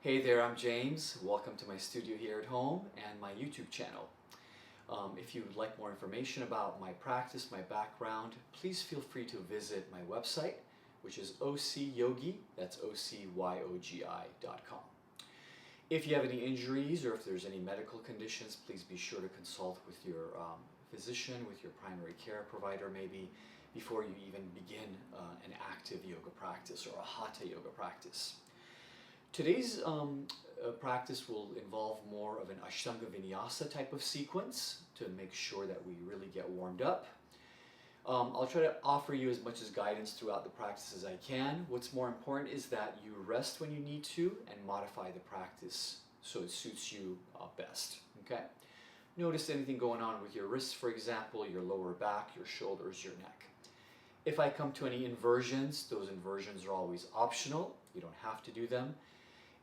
Hey there, I'm James. Welcome to my studio here at home and my YouTube channel. If you would like more information about my practice, my background, please feel free to visit my website, which is ocyogi, that's ocyogi.com. If you have any injuries or if there's any medical conditions, please be sure to consult with your physician, with your primary care provider maybe, before you even begin an active yoga practice or a hatha yoga practice. Today's practice will involve more of an Ashtanga Vinyasa type of sequence to make sure that we really get warmed up. I'll try to offer you as much as guidance throughout the practice as I can. What's more important is that you rest when you need to and modify the practice so it suits you best. Okay? Notice anything going on with your wrists, for example, your lower back, your shoulders, your neck. If I come to any inversions, those inversions are always optional. You don't have to do them.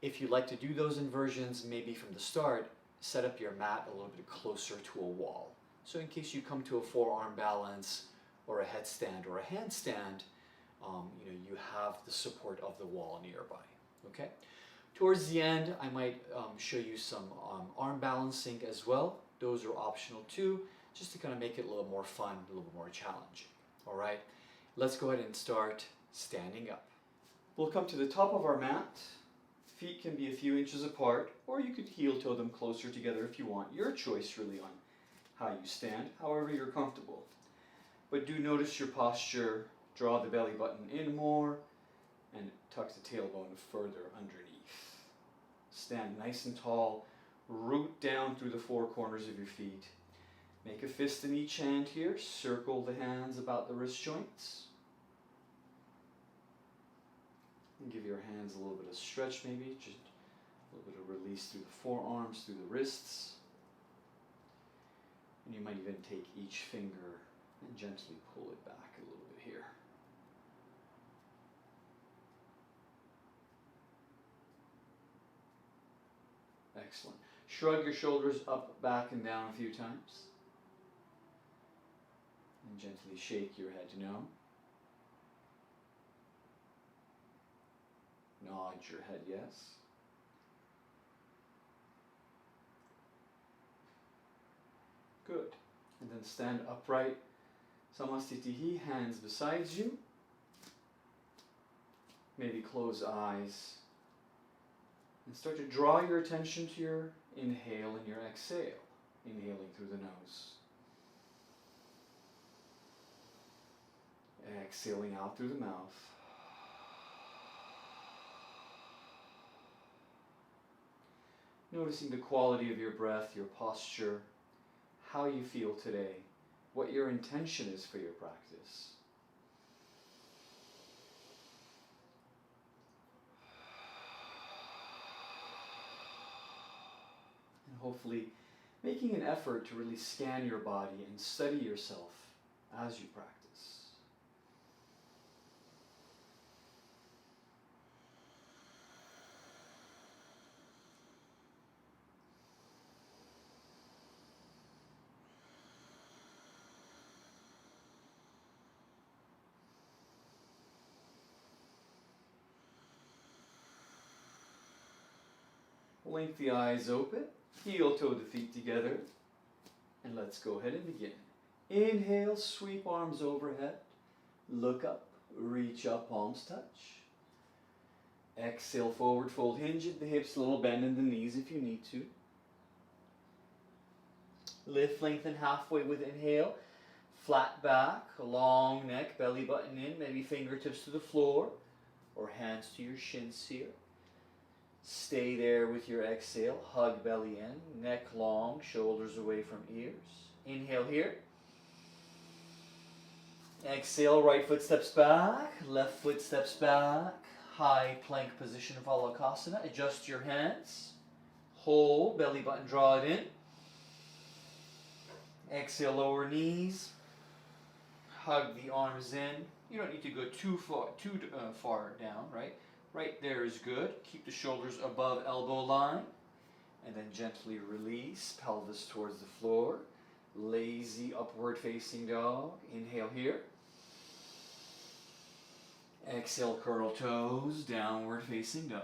If you'd like to do those inversions, maybe from the start, set up your mat a little bit closer to a wall. So in case you come to a forearm balance or a headstand or a handstand, you have the support of the wall nearby. Okay? Towards the end, I might show you some arm balancing as well. Those are optional too, just to kind of make it a little more fun, a little more challenging. All right? Let's go ahead and start standing up. We'll come to the top of our mat. Feet can be a few inches apart, or you could heel toe them closer together if you want. Your choice really on how you stand, however you're comfortable. But do notice your posture. Draw the belly button in more and tuck the tailbone further underneath. Stand nice and tall. Root down through the four corners of your feet. Make a fist in each hand here. Circle the hands about the wrist joints. And give your hands a little bit of stretch maybe, just a little bit of release through the forearms, through the wrists. And you might even take each finger and gently pull it back a little bit here. Excellent. Shrug your shoulders up, back, and down a few times. And gently shake your head no. Nod your head yes. Good. And then stand upright. Samastitihi, hands beside you. Maybe close eyes. And start to draw your attention to your inhale and your exhale. Inhaling through the nose. Exhaling out through the mouth. Noticing the quality of your breath, your posture, how you feel today, what your intention is for your practice. And hopefully making an effort to really scan your body and study yourself as you practice. Blink the eyes open, heel toe the feet together, and let's go ahead and begin. Inhale, sweep arms overhead, look up, reach up, palms touch. Exhale, forward fold, hinge at the hips, a little bend in the knees if you need to. Lift, lengthen halfway with inhale, flat back, long neck, belly button in, maybe fingertips to the floor, or hands to your shins here. Stay there with your exhale, hug belly in, neck long, shoulders away from ears. Inhale here. Exhale, right foot steps back, left foot steps back. High plank position of Balasana. Adjust your hands. Hold, belly button, draw it in. Exhale, lower knees. Hug the arms in. You don't need to go too far down, right? Right there is good. Keep the shoulders above elbow line. And then gently release, pelvis towards the floor. Lazy upward facing dog. Inhale here. Exhale, curl toes, downward facing dog.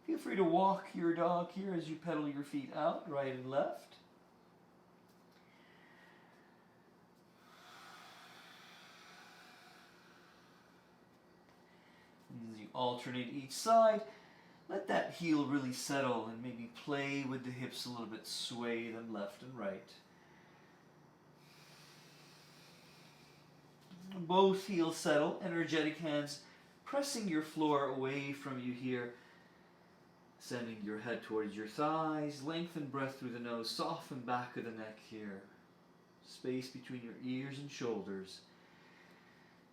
Feel free to walk your dog here as you pedal your feet out, right and left. As you alternate each side, let that heel really settle and maybe play with the hips a little bit, sway them left and right. Both heels settle, energetic hands pressing your floor away from you here. Sending your head towards your thighs, lengthen breath through the nose, soften back of the neck here. Space between your ears and shoulders.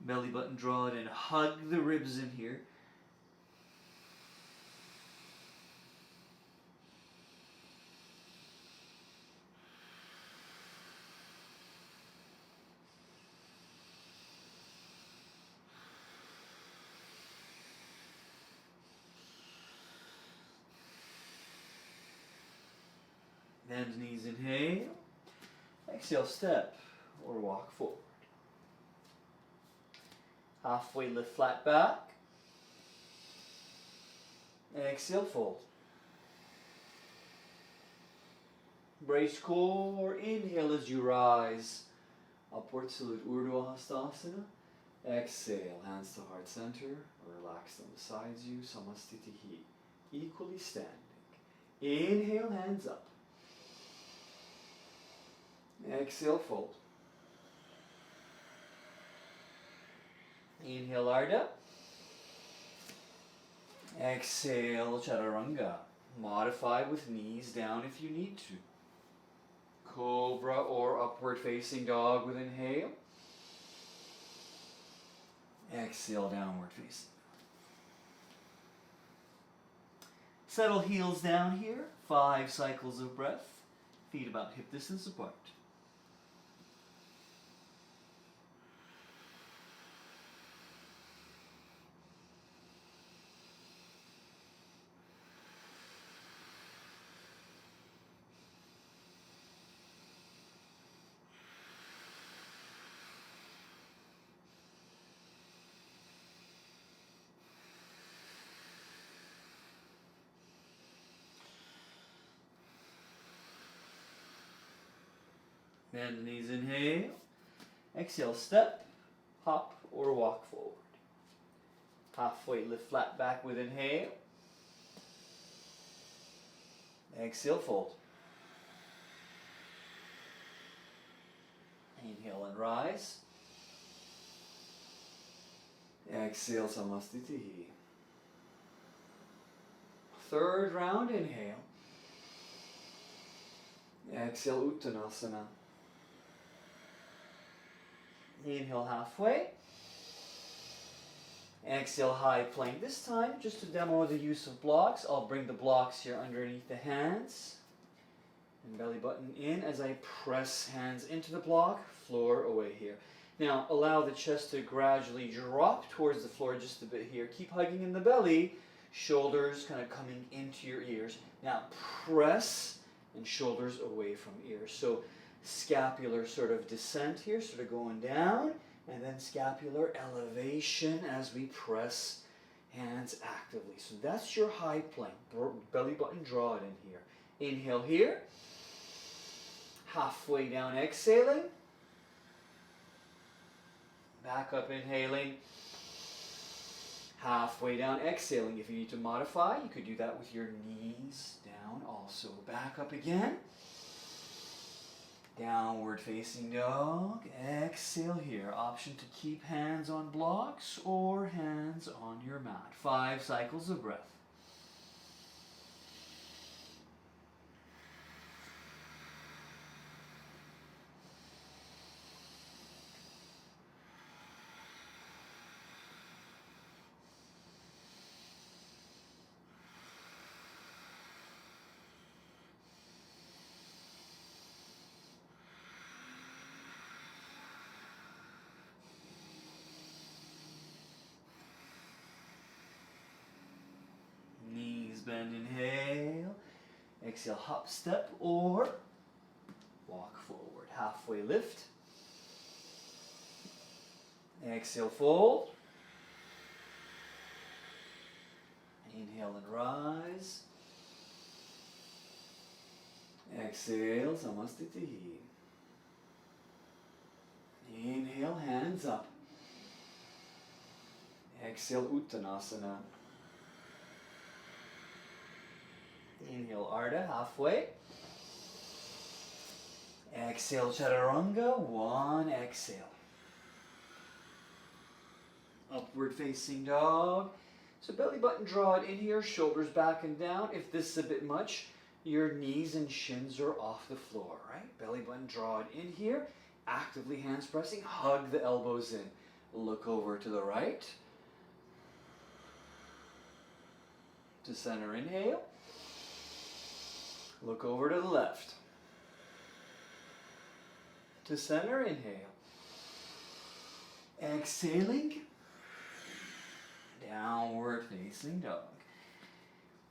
Belly button draw it in, hug the ribs in here. Bend knees, inhale. Exhale, step or walk forward. Halfway lift flat back. Exhale, fold. Brace core, inhale as you rise. Upward salute, Urdhva Hastasana. Exhale, hands to heart center. Relax them beside you, Samastitihi. Equally standing. Inhale, hands up. Exhale, fold. Inhale, Ardha. Exhale, Chaturanga. Modify with knees down if you need to. Cobra or upward facing dog with inhale. Exhale, downward facing. Settle heels down here. 5 cycles of breath. Feet about hip distance apart. Bend the knees, inhale. Exhale, step, hop, or walk forward. Halfway lift flat back with inhale. Exhale, fold. Inhale and rise. Exhale, Samastitihi. Third round, inhale. Exhale, Uttanasana. Inhale halfway. Exhale, high plank. This time, just to demo the use of blocks, I'll bring the blocks here underneath the hands. And belly button in as I press hands into the block, floor away here. Now, allow the chest to gradually drop towards the floor just a bit here. Keep hugging in the belly, shoulders kind of coming into your ears. Now, press and shoulders away from ears. So, scapular sort of descent here, sort of going down, and then scapular elevation as we press hands actively. So that's your high plank. Belly button, draw it in here. Inhale here. Halfway down, exhaling. Back up, inhaling. Halfway down, exhaling. If you need to modify, you could do that with your knees down also. Back up again. Downward facing dog. Exhale here. Option to keep hands on blocks or hands on your mat. 5 cycles of breath. Bend, inhale. Exhale, hop, step, or walk forward. Halfway lift. Exhale, fold. Inhale and rise. Exhale, Namaste. Inhale, hands up. Exhale, Uttanasana. Inhale, Ardha, halfway. Exhale, Chaturanga, one exhale. Upward facing dog. So belly button, draw it in here, shoulders back and down. If this is a bit much, your knees and shins are off the floor, right? Belly button, draw it in here. Actively hands pressing, hug the elbows in. Look over to the right. To center, inhale. Look over to the left. To center, inhale. Exhaling. Downward facing dog.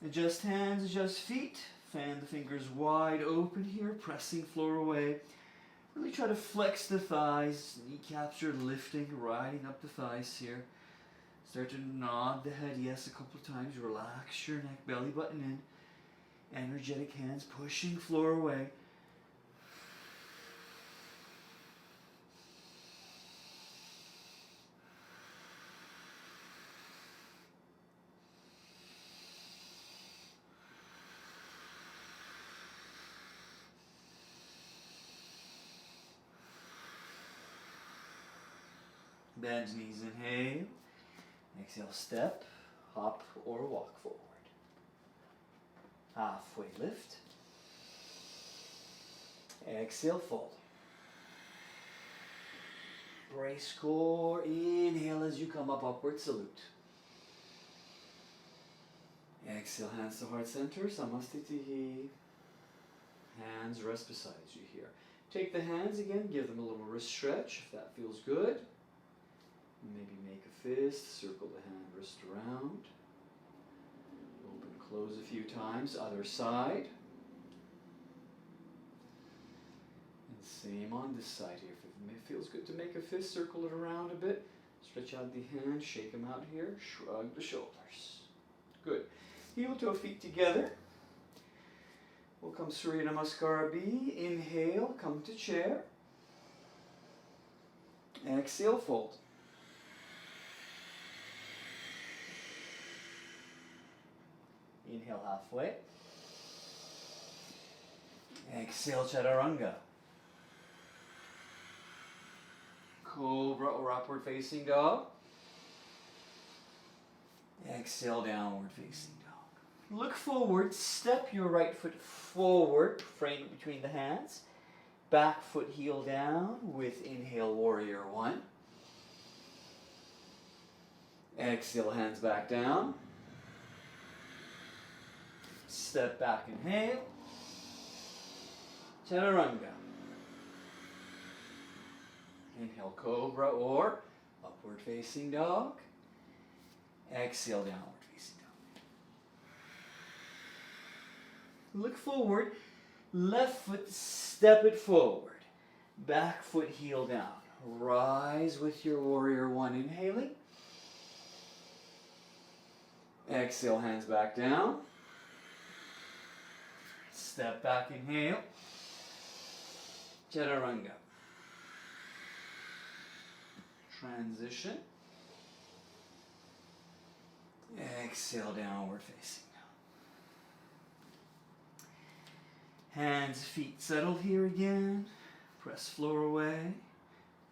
Adjust hands, adjust feet. Fan the fingers wide open here, pressing floor away. Really try to flex the thighs, kneecaps are lifting, riding up the thighs here. Start to nod the head yes a couple of times. Relax your neck, belly button in. Energetic hands pushing floor away. Bend knees, inhale. Exhale, step, hop, or walk forward. Halfway lift. Exhale, fold. Brace core, inhale as you come up, upward salute. Exhale, hands to heart center, Samastitihi. Hands rest beside you here. Take the hands again, give them a little wrist stretch if that feels good. Maybe make a fist, circle the hand wrist around. Open, close a few times, other side. And same on this side here. If it feels good to make a fist, circle it around a bit. Stretch out the hand, shake them out here, shrug the shoulders. Good. Heel toe feet together. We'll come Surya Namaskara B. Inhale, come to chair. Exhale, fold. Inhale halfway. Exhale, Chaturanga. Cobra or upward facing dog. Exhale, downward facing dog. Look forward, step your right foot forward, frame it between the hands. Back foot heel down with inhale, warrior one. Exhale, hands back down. Step back, inhale. Chaturanga. Inhale, cobra or upward facing dog. Exhale, downward facing dog. Look forward. Left foot, step it forward. Back foot, heel down. Rise with your warrior one, inhaling. Exhale, hands back down. Step back, inhale. Chaturanga. Transition. Exhale, downward facing dog. Hands, feet settled here again. Press floor away.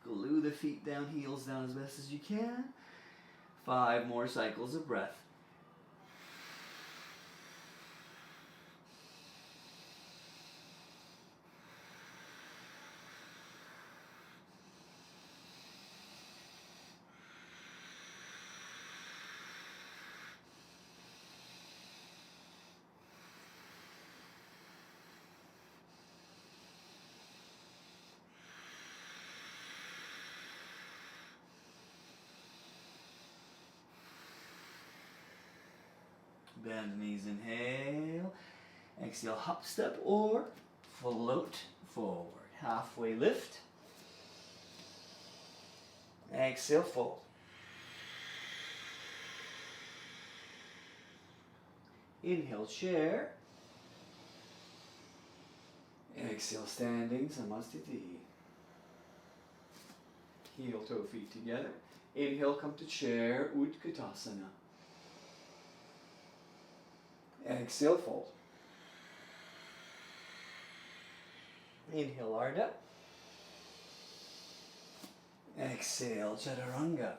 Glue the feet down, heels down as best as you can. 5 more cycles of breath. Bend knees, inhale. Exhale, hop, step, or float forward. Halfway lift. Exhale, fold. Inhale, chair. Exhale, standing, Samastiti. Heel toe feet together. Inhale, come to chair, Utkatasana. Exhale, fold. Inhale, Ardha. Exhale, Chaturanga.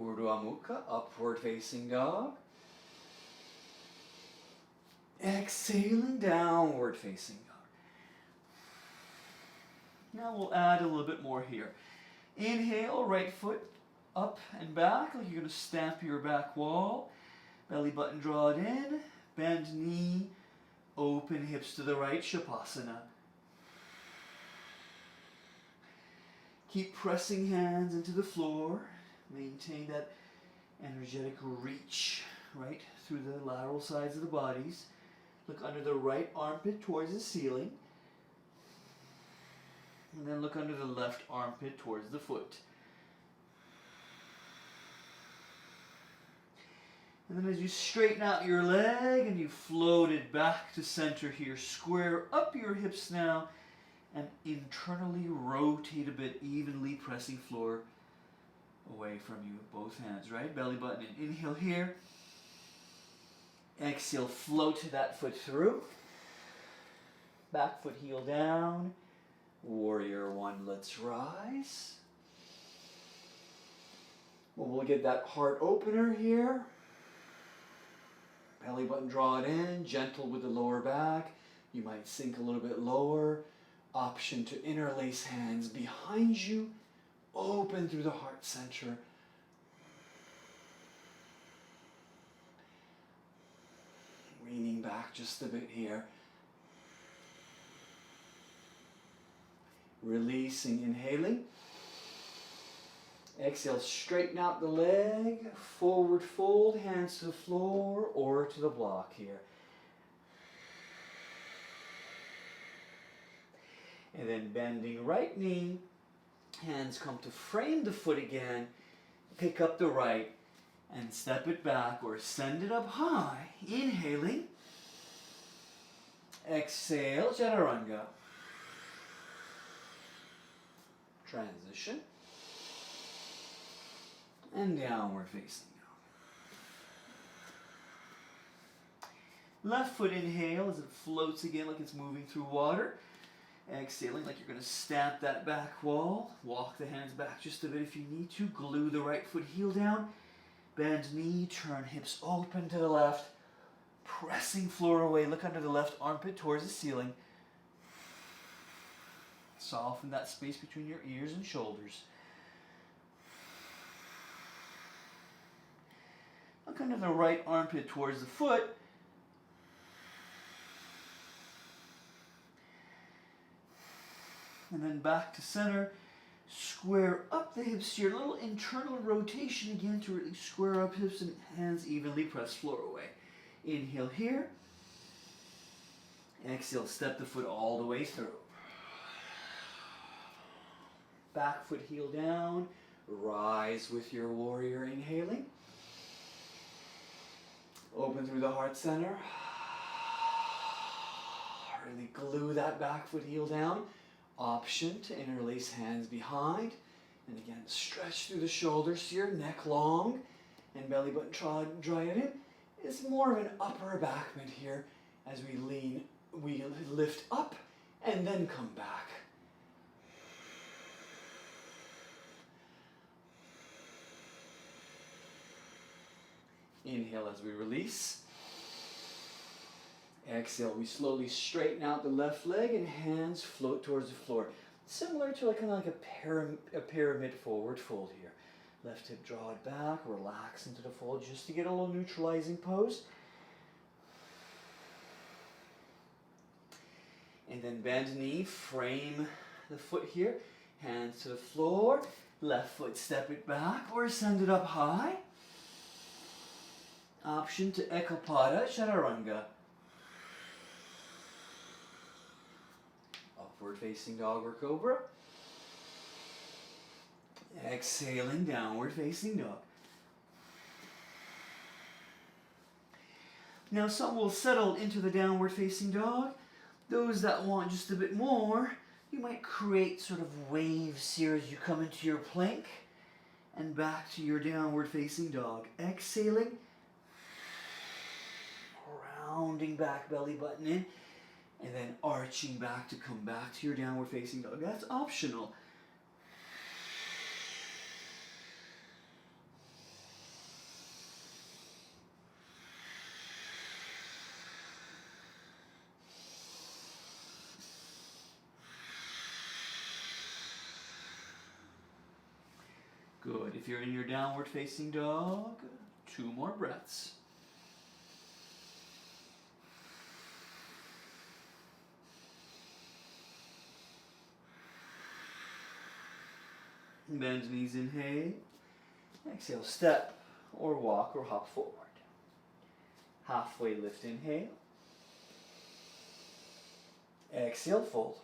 Urdhva Mukha, upward facing dog. Exhaling, downward facing dog. Now we'll add a little bit more here. Inhale, right foot up and back, like you're going to stamp your back wall. Belly button draw it in. Bend knee, open hips to the right, Shavasana. Keep pressing hands into the floor. Maintain that energetic reach right through the lateral sides of the bodies. Look under the right armpit towards the ceiling. And then look under the left armpit towards the foot. And then as you straighten out your leg and you float it back to center here, square up your hips now and internally rotate a bit, evenly pressing floor away from you with both hands, right? Belly button in. Inhale here. Exhale, float that foot through. Back foot heel down. Warrior one, let's rise. Well, we'll get that heart opener here. Belly button, draw it in, gentle with the lower back. You might sink a little bit lower. Option to interlace hands behind you. Open through the heart center. Leaning back just a bit here. Releasing, inhaling. Exhale, straighten out the leg, forward fold, hands to the floor or to the block here. And then bending right knee, hands come to frame the foot again, pick up the right and step it back or send it up high. Inhaling. Exhale, Chaturanga. Transition. And downward facing dog. Left foot inhale as it floats again like it's moving through water. Exhaling like you're going to stamp that back wall. Walk the hands back just a bit if you need to. Glue the right foot heel down. Bend knee, turn hips open to the left. Pressing floor away. Look under the left armpit towards the ceiling. Soften that space between your ears and shoulders. Look under the right armpit towards the foot. And then back to center. Square up the hips here. A little internal rotation again to really square up hips and hands evenly press floor away. Inhale here. Exhale, step the foot all the way through. Back foot heel down. Rise with your warrior inhaling. Open through the heart center. Really glue that back foot heel down. Option to interlace hands behind. And again, stretch through the shoulders here, neck long. And belly button dry it in. It's more of an upper back bend here as we lean, we lift up and then come back. Inhale as we release. Exhale, we slowly straighten out the left leg and hands float towards the floor. Similar to kind of like a pyramid forward fold here. Left hip, draw it back, relax into the fold just to get a little neutralizing pose. And then bend knee, frame the foot here. Hands to the floor. Left foot, step it back or send it up high. Option to Ekapada, Chaturanga. Upward facing dog or cobra. Exhaling, downward facing dog. Now some will settle into the downward facing dog. Those that want just a bit more, you might create sort of waves here as you come into your plank and back to your downward facing dog. Exhaling, rounding back, belly button in, and then arching back to come back to your downward facing dog. That's optional. Good. If you're in your downward facing dog, 2 more breaths. Bend knees, inhale. Exhale, step or walk or hop forward. Halfway lift, inhale. Exhale, fold.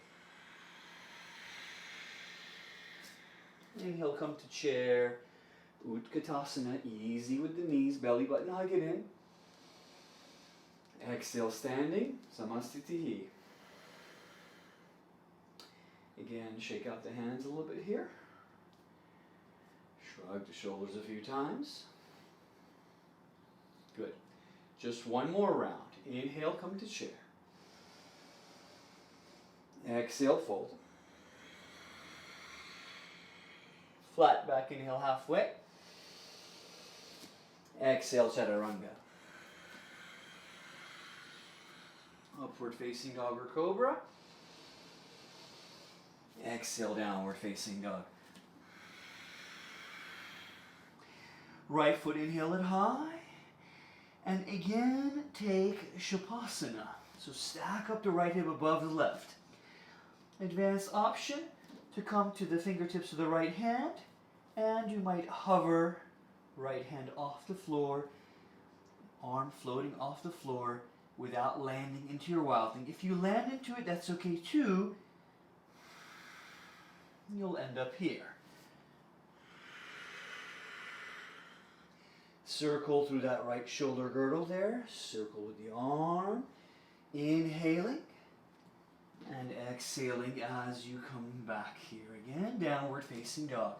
Inhale, come to chair. Utkatasana, easy with the knees, belly button, hug it in. Exhale, standing, Namaste. Again, shake out the hands a little bit here. Shrug the shoulders a few times. Good. Just one more round. Inhale, come to chair. Exhale, fold. Flat back, inhale halfway. Exhale, chaturanga. Upward facing dog or cobra. Exhale, downward facing dog. Right foot, inhale it high. And again, take Shavasana. So stack up the right hip above the left. Advanced option to come to the fingertips of the right hand. And you might hover right hand off the floor, arm floating off the floor without landing into your wild thing. If you land into it, that's okay too. You'll end up here. Circle through that right shoulder girdle there. Circle with the arm. Inhaling and exhaling as you come back here again. Downward facing dog.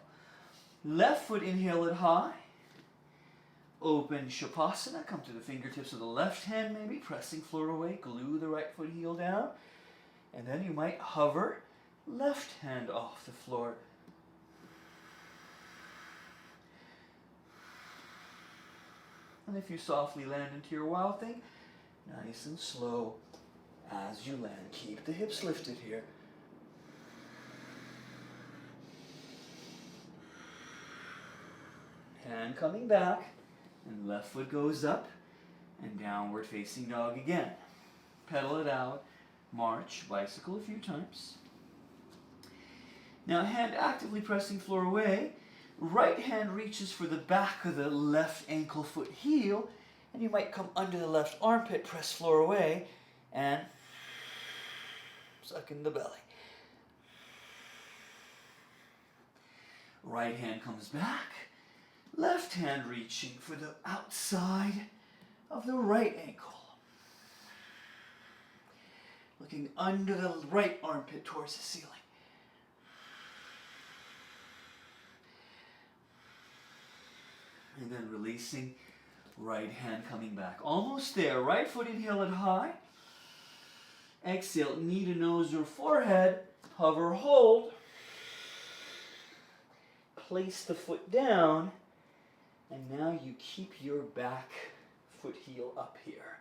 Left foot, inhale it high. Open Shavasana. Come to the fingertips of the left hand maybe. Pressing floor away. Glue the right foot heel down. And then you might hover left hand off the floor. And if you softly land into your wild thing, nice and slow as you land. Keep the hips lifted here. Hand coming back, and left foot goes up, and downward facing dog again. Pedal it out, march, bicycle a few times. Now hand actively pressing floor away. Right hand reaches for the back of the left ankle foot heel, and you might come under the left armpit, press floor away, and suck in the belly. Right hand comes back, left hand reaching for the outside of the right ankle. Looking under the right armpit towards the ceiling. And then releasing, right hand coming back. Almost there. Right foot, inhale it high. Exhale, knee to nose or forehead. Hover, hold. Place the foot down. And now you keep your back foot heel up here.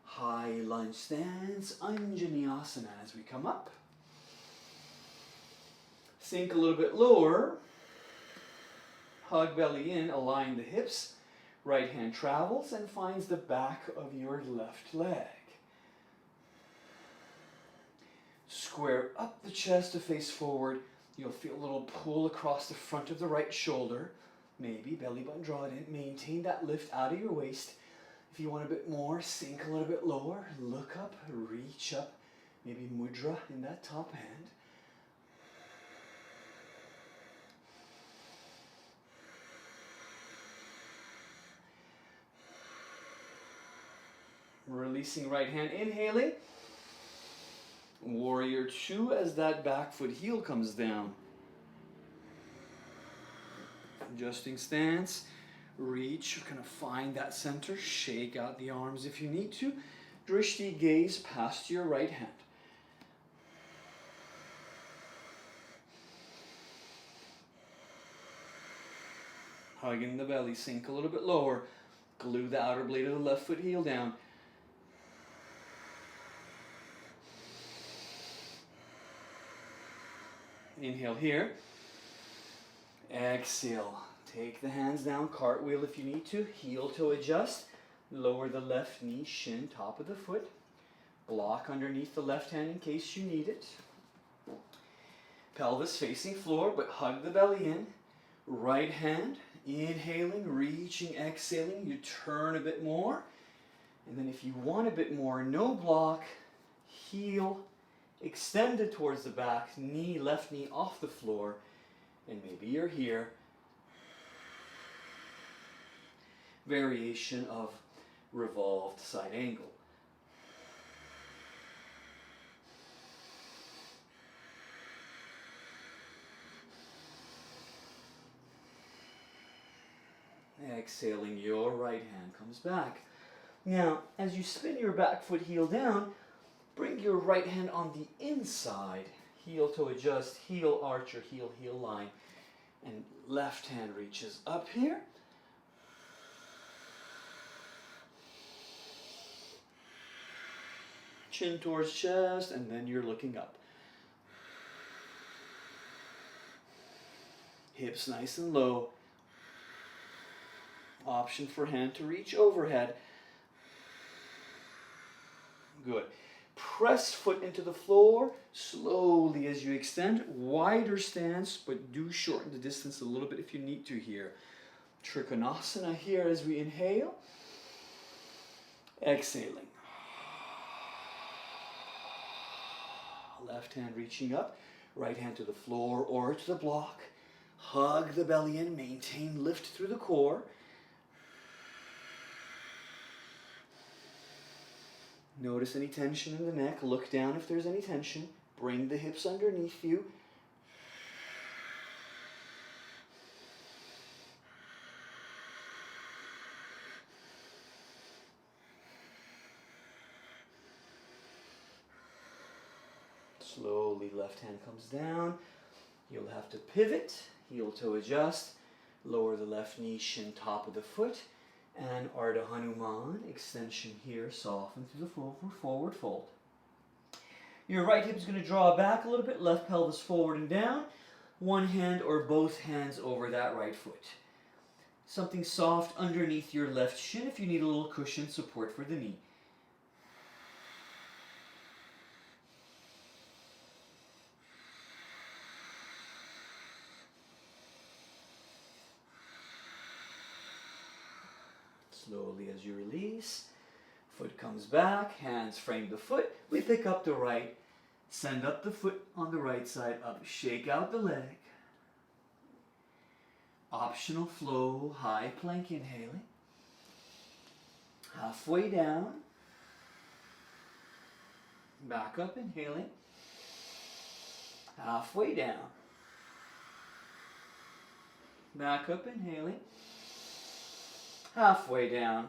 High lunge stance, Anjaneyasana as we come up. Sink a little bit lower. Hug belly in, align the hips. Right hand travels and finds the back of your left leg. Square up the chest to face forward. You'll feel a little pull across the front of the right shoulder. Maybe belly button, draw it in. Maintain that lift out of your waist. If you want a bit more, sink a little bit lower. Look up, reach up. Maybe mudra in that top hand. Releasing right hand, inhaling. Warrior two as that back foot heel comes down. Adjusting stance. Reach, you're going to find that center. Shake out the arms if you need to. Drishti, gaze past your right hand. Hugging the belly, sink a little bit lower. Glue the outer blade of the left foot heel down. Inhale here. Exhale. Take the hands down, cartwheel if you need to. Heel toe adjust. Lower the left knee, shin, top of the foot. Block underneath the left hand in case you need it. Pelvis facing floor, but hug the belly in. Right hand, inhaling, reaching, exhaling. You turn a bit more. And then if you want a bit more, no block, heel extended towards the back, knee, left knee off the floor. And maybe you're here. Variation of revolved side angle. Exhaling, your right hand comes back. Now, as you spin your back foot heel down, bring your right hand on the inside. Heel toe adjust, heel archer, heel line. And left hand reaches up here. Chin towards chest, and then you're looking up. Hips nice and low. Option for hand to reach overhead. Good. Press foot into the floor slowly as you extend. Wider stance, but do shorten the distance a little bit if you need to here. Trikonasana here as we inhale. Exhaling. Left hand reaching up. Right hand to the floor or to the block. Hug the belly in. Maintain lift through the core. Notice any tension in the neck. Look down if there's any tension. Bring the hips underneath you. Slowly left hand comes down. You'll have to pivot. Heel toe adjust. Lower the left knee, shin, top of the foot. And Ardha Hanuman, extension here, soften through the forward fold. Your right hip is going to draw back a little bit, left pelvis forward and down. One hand or both hands over that right foot. Something soft underneath your left shin if you need a little cushion support for the knee. Slowly as you release, foot comes back, hands frame the foot. We pick up the right, send up the foot on the right side, up, shake out the leg. Optional flow, high plank inhaling. Halfway down. Back up inhaling. Halfway down. Back up inhaling. Halfway down.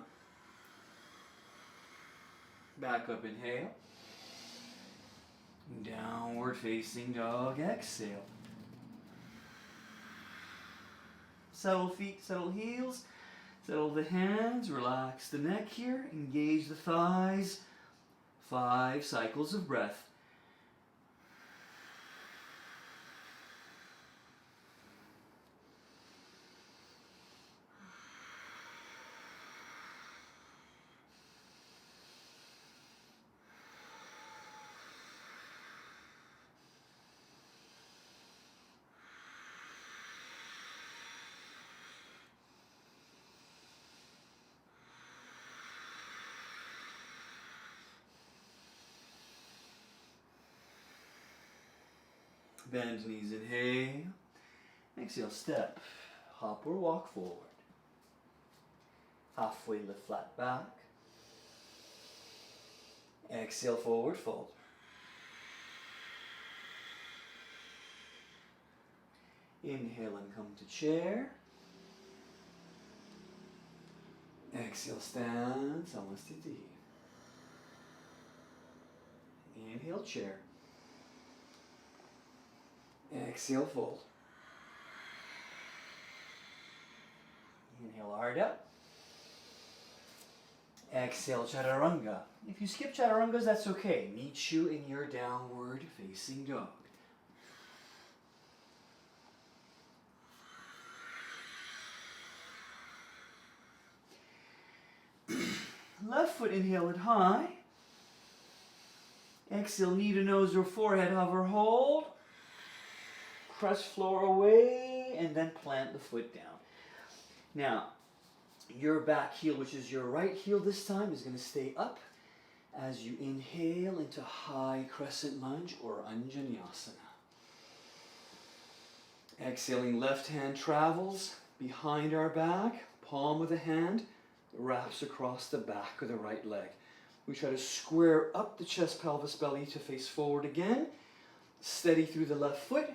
Back up, inhale. Downward facing dog, exhale. Settle feet, settle heels. Settle the hands, relax the neck here. Engage the thighs. 5 cycles of breath. Bend knees, inhale. Exhale, step, hop or walk forward. Halfway lift flat back. Exhale, forward fold. Inhale and come to chair. Exhale, stand, Namaste. Inhale, chair. Exhale, fold. Inhale, Ardha. Exhale, Chaturanga. If you skip Chaturangas, that's okay. Meet you in your downward facing dog. Left foot, inhale it high. Exhale, knee to nose or forehead, hover, hold. Press floor away, and then plant the foot down. Now, your back heel, which is your right heel this time, is going to stay up as you inhale into high crescent lunge or Anjaneyasana. Exhaling, left hand travels behind our back, palm of the hand wraps across the back of the right leg. We try to square up the chest, pelvis, belly to face forward again. Steady through the left foot,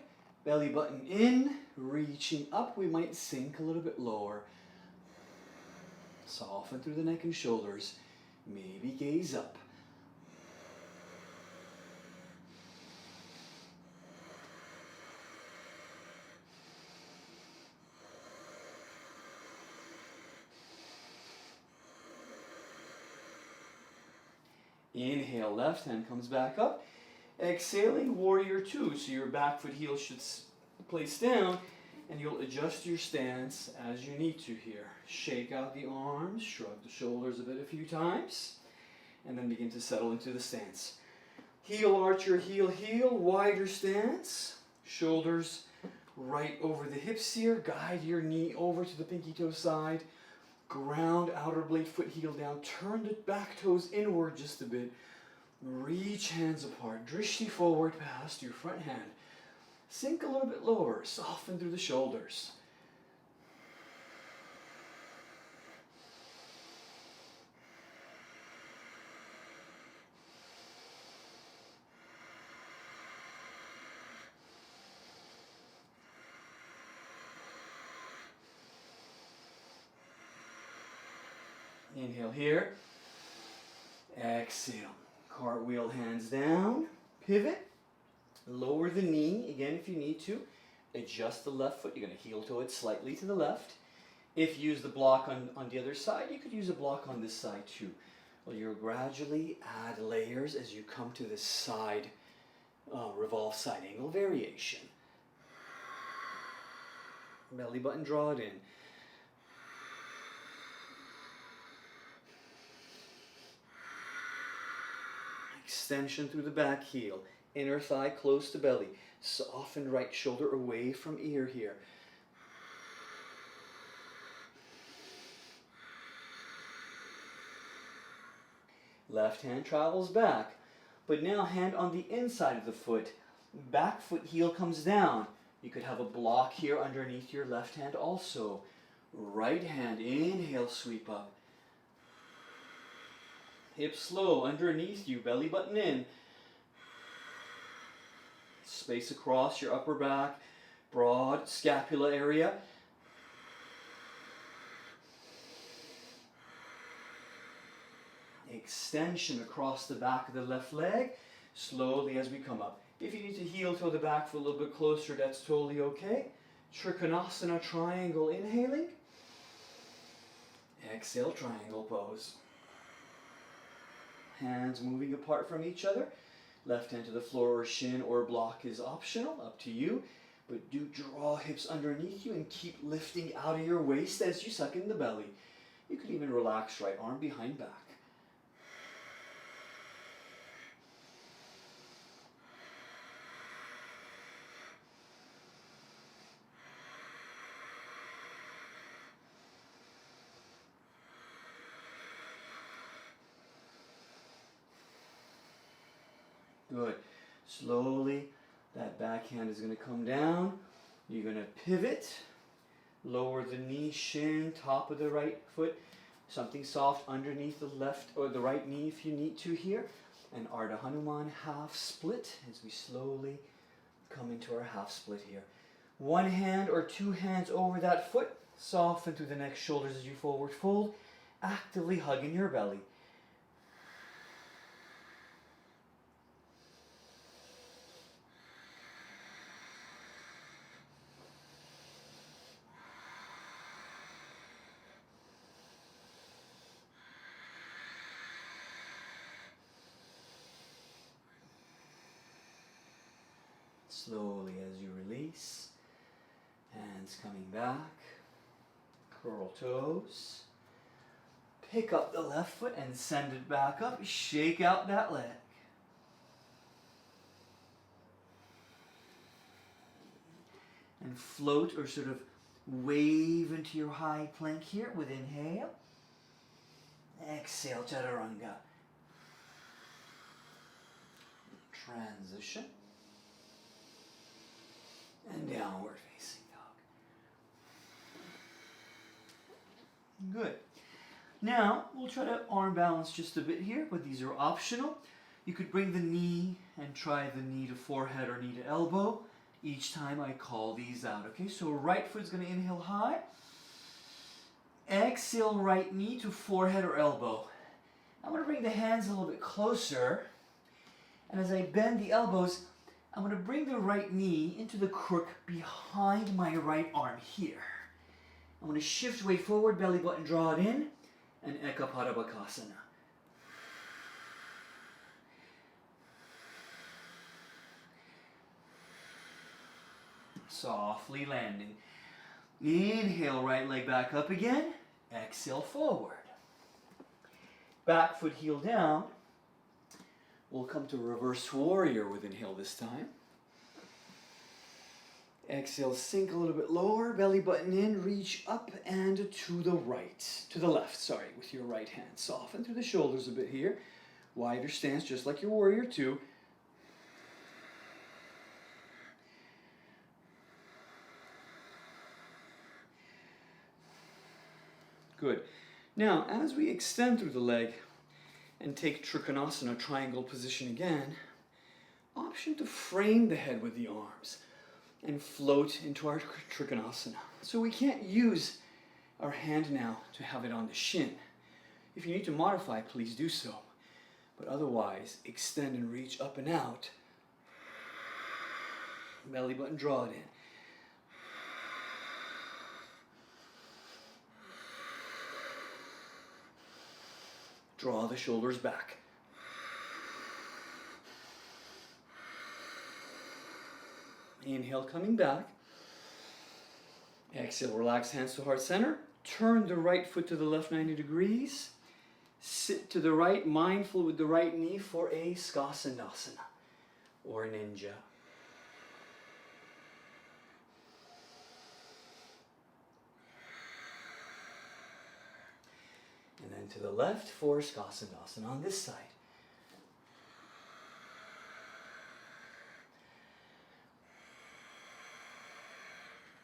belly button in, reaching up. We might sink a little bit lower. Soften through the neck and shoulders. Maybe gaze up. Inhale, left hand comes back up. Exhaling, warrior two. So your back foot heel should place down, and you'll adjust your stance as you need to here. Shake out the arms, shrug the shoulders a bit a few times, and then begin to settle into the stance. Heel archer, heel, heel, wider stance. Shoulders right over the hips here. Guide your knee over to the pinky toe side. Ground outer blade, foot heel down. Turn the back toes inward just a bit. Reach hands apart. Drishti forward past your front hand. Sink a little bit lower. Soften through the shoulders. Inhale here. Exhale. Cartwheel, hands down. Pivot. Lower the knee, again if you need to. Adjust the left foot. You're going to heel toe it slightly to the left. If you use the block on the other side, you could use a block on this side too. Well, you'll gradually add layers as you come to this side, revolve side angle variation. Belly button, draw it in. Extension through the back heel. Inner thigh close to belly. Soften right shoulder away from ear here. Left hand travels back. But now hand on the inside of the foot. Back foot heel comes down. You could have a block here underneath your left hand also. Right hand, inhale, sweep up. Hips low underneath you, belly button in. Space across your upper back, broad scapula area. Extension across the back of the left leg, slowly as we come up. If you need to heel toe the back foot a little bit closer, that's totally okay. Trikonasana triangle, inhaling. Exhale, triangle pose. Hands moving apart from each other. Left hand to the floor or shin or block is optional, up to you. But do draw hips underneath you and keep lifting out of your waist as you suck in the belly. You could even relax right arm behind back. Good. Slowly, that back hand is going to come down. You're going to pivot. Lower the knee, shin, top of the right foot. Something soft underneath the left or the right knee if you need to here. and Ardha Hanuman half split as we slowly come into our half split here. One hand or two hands over that foot, soften through the neck, shoulders as you forward fold, actively hugging your belly. Slowly as you release, hands coming back, curl toes, pick up the left foot and send it back up, shake out that leg. And float or sort of wave into your high plank here with inhale. Exhale, chaturanga. Transition. And downward facing dog. Good. Now, we'll try to arm balance just a bit here, but these are optional. You could bring the knee and try the knee to forehead or knee to elbow each time I call these out. Okay, so right foot's going to inhale high. Exhale, right knee to forehead or elbow. I'm going to bring the hands a little bit closer. And as I bend the elbows, I'm going to bring the right knee into the crook behind my right arm here. I'm going to shift weight forward, belly button draw it in, and Eka Pada Bakasana. Softly landing. Inhale, right leg back up again. Exhale, forward. Back foot heel down. We'll come to reverse warrior with inhale this time. Exhale, sink a little bit lower, belly button in, reach up and to the left, with your right hand. Soften through the shoulders a bit here. Wider stance, just like your warrior two. Good. Now, as we extend through the leg and take Trikonasana, triangle position again, option to frame the head with the arms and float into our Trikonasana. So we can't use our hand now to have it on the shin. If you need to modify, please do so. But otherwise, extend and reach up and out. Belly button, draw it in. Draw the shoulders back. Inhale, coming back. Exhale, relax hands to heart center. Turn the right foot to the left 90 degrees. Sit to the right, mindful with the right knee for a Skasandasana or Ninja. And then to the left for Skasandasana on this side.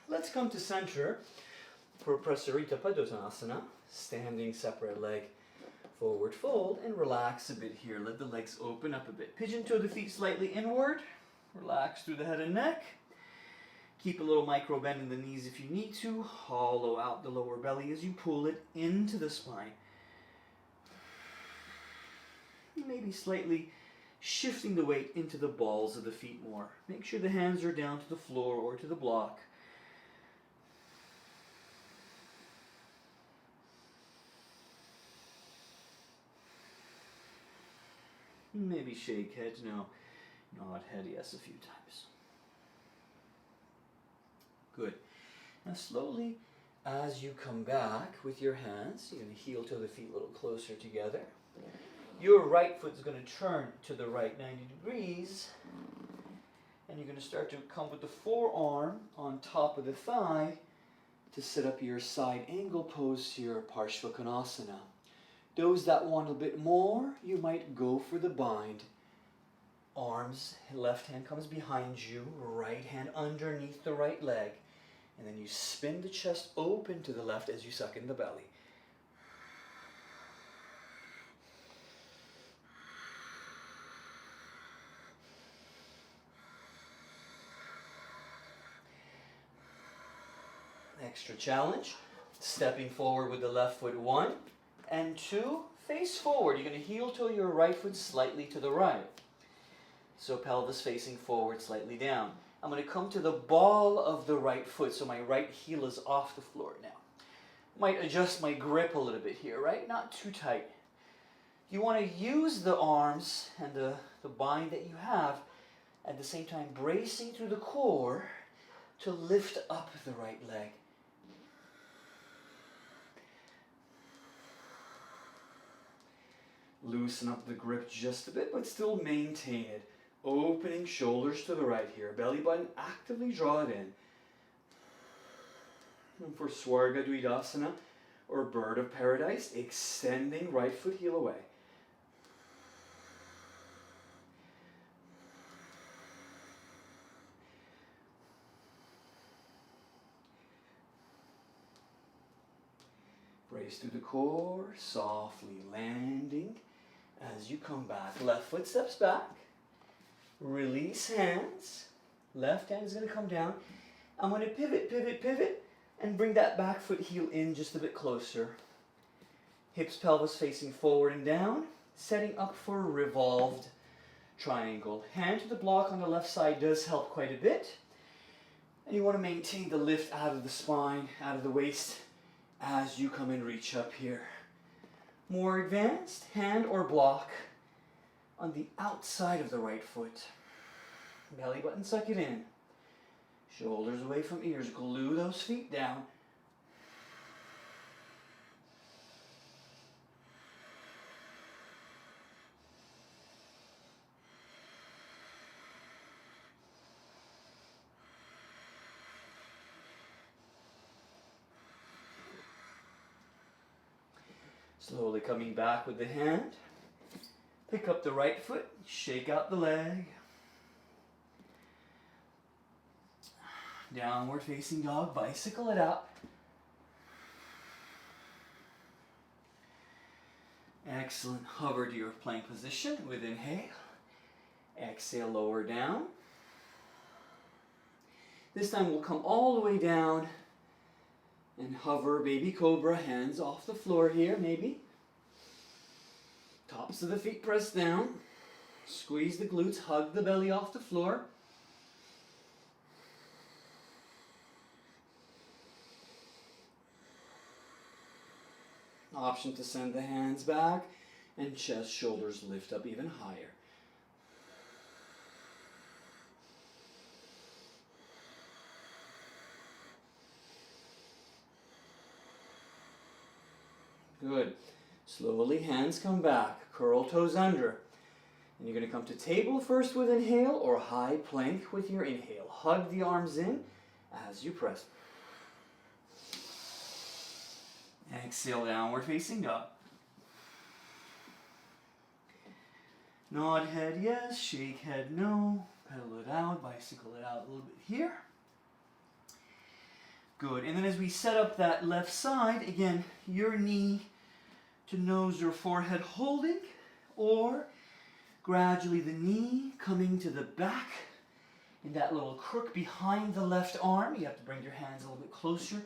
Let's come to center for Prasarita Padottanasana, standing separate leg, forward fold, and relax a bit here. Let the legs open up a bit. Pigeon toe the feet slightly inward. Relax through the head and neck. Keep a little micro bend in the knees if you need to. Hollow out the lower belly as you pull it into the spine. Maybe slightly shifting the weight into the balls of the feet more. Make sure the hands are down to the floor or to the block. Maybe shake head, no, nod head, yes, a few times. Good. Now slowly, as you come back with your hands, you're going to heel toe the feet a little closer together. Your right foot is going to turn to the right 90 degrees, and you're going to start to come with the forearm on top of the thigh to set up your side angle pose to your Parshvakonasana. Those that want a bit more, you might go for the bind. Arms, left hand comes behind you, right hand underneath the right leg, and then you spin the chest open to the left as you suck in the belly. Extra challenge. Stepping forward with the left foot, 1 and 2. Face forward. You're going to heel toe your right foot slightly to the right. So pelvis facing forward, slightly down. I'm going to come to the ball of the right foot, so my right heel is off the floor now. Might adjust my grip a little bit here, right? Not too tight. You want to use the arms and the bind that you have, at the same time bracing through the core to lift up the right leg. Loosen up the grip just a bit, but still maintain it. Opening shoulders to the right here. Belly button, actively draw it in. And for Swarga Dvidasana, or Bird of Paradise, extending right foot heel away. Brace through the core, softly landing as you come back. Left foot steps back. Release hands. Left hand is going to come down. I'm going to pivot, pivot, pivot, and bring that back foot heel in just a bit closer. Hips, pelvis facing forward and down. Setting up for a revolved triangle. Hand to the block on the left side does help quite a bit. And you want to maintain the lift out of the spine, out of the waist, as you come and reach up here. More advanced, hand or block on the outside of the right foot. Belly button, suck it in. Shoulders away from ears. Glue those feet down. Slowly coming back with the hand. Pick up the right foot, shake out the leg. Downward facing dog, bicycle it out. Excellent. Hover to your plank position with inhale. Exhale, lower down. This time we'll come all the way down and hover, baby cobra, hands off the floor here, maybe. Tops of the feet press down. Squeeze the glutes, hug the belly off the floor. Option to send the hands back and chest, shoulders lift up even higher. Good. Slowly, hands come back, curl toes under. And you're going to come to table first with inhale or high plank with your inhale. Hug the arms in as you press. Exhale, downward facing dog. Nod head yes, shake head no. Pedal it out, bicycle it out a little bit here. Good. And then as we set up that left side, again, your knee to nose or forehead holding, or gradually the knee coming to the back in that little crook behind the left arm. You have to bring your hands a little bit closer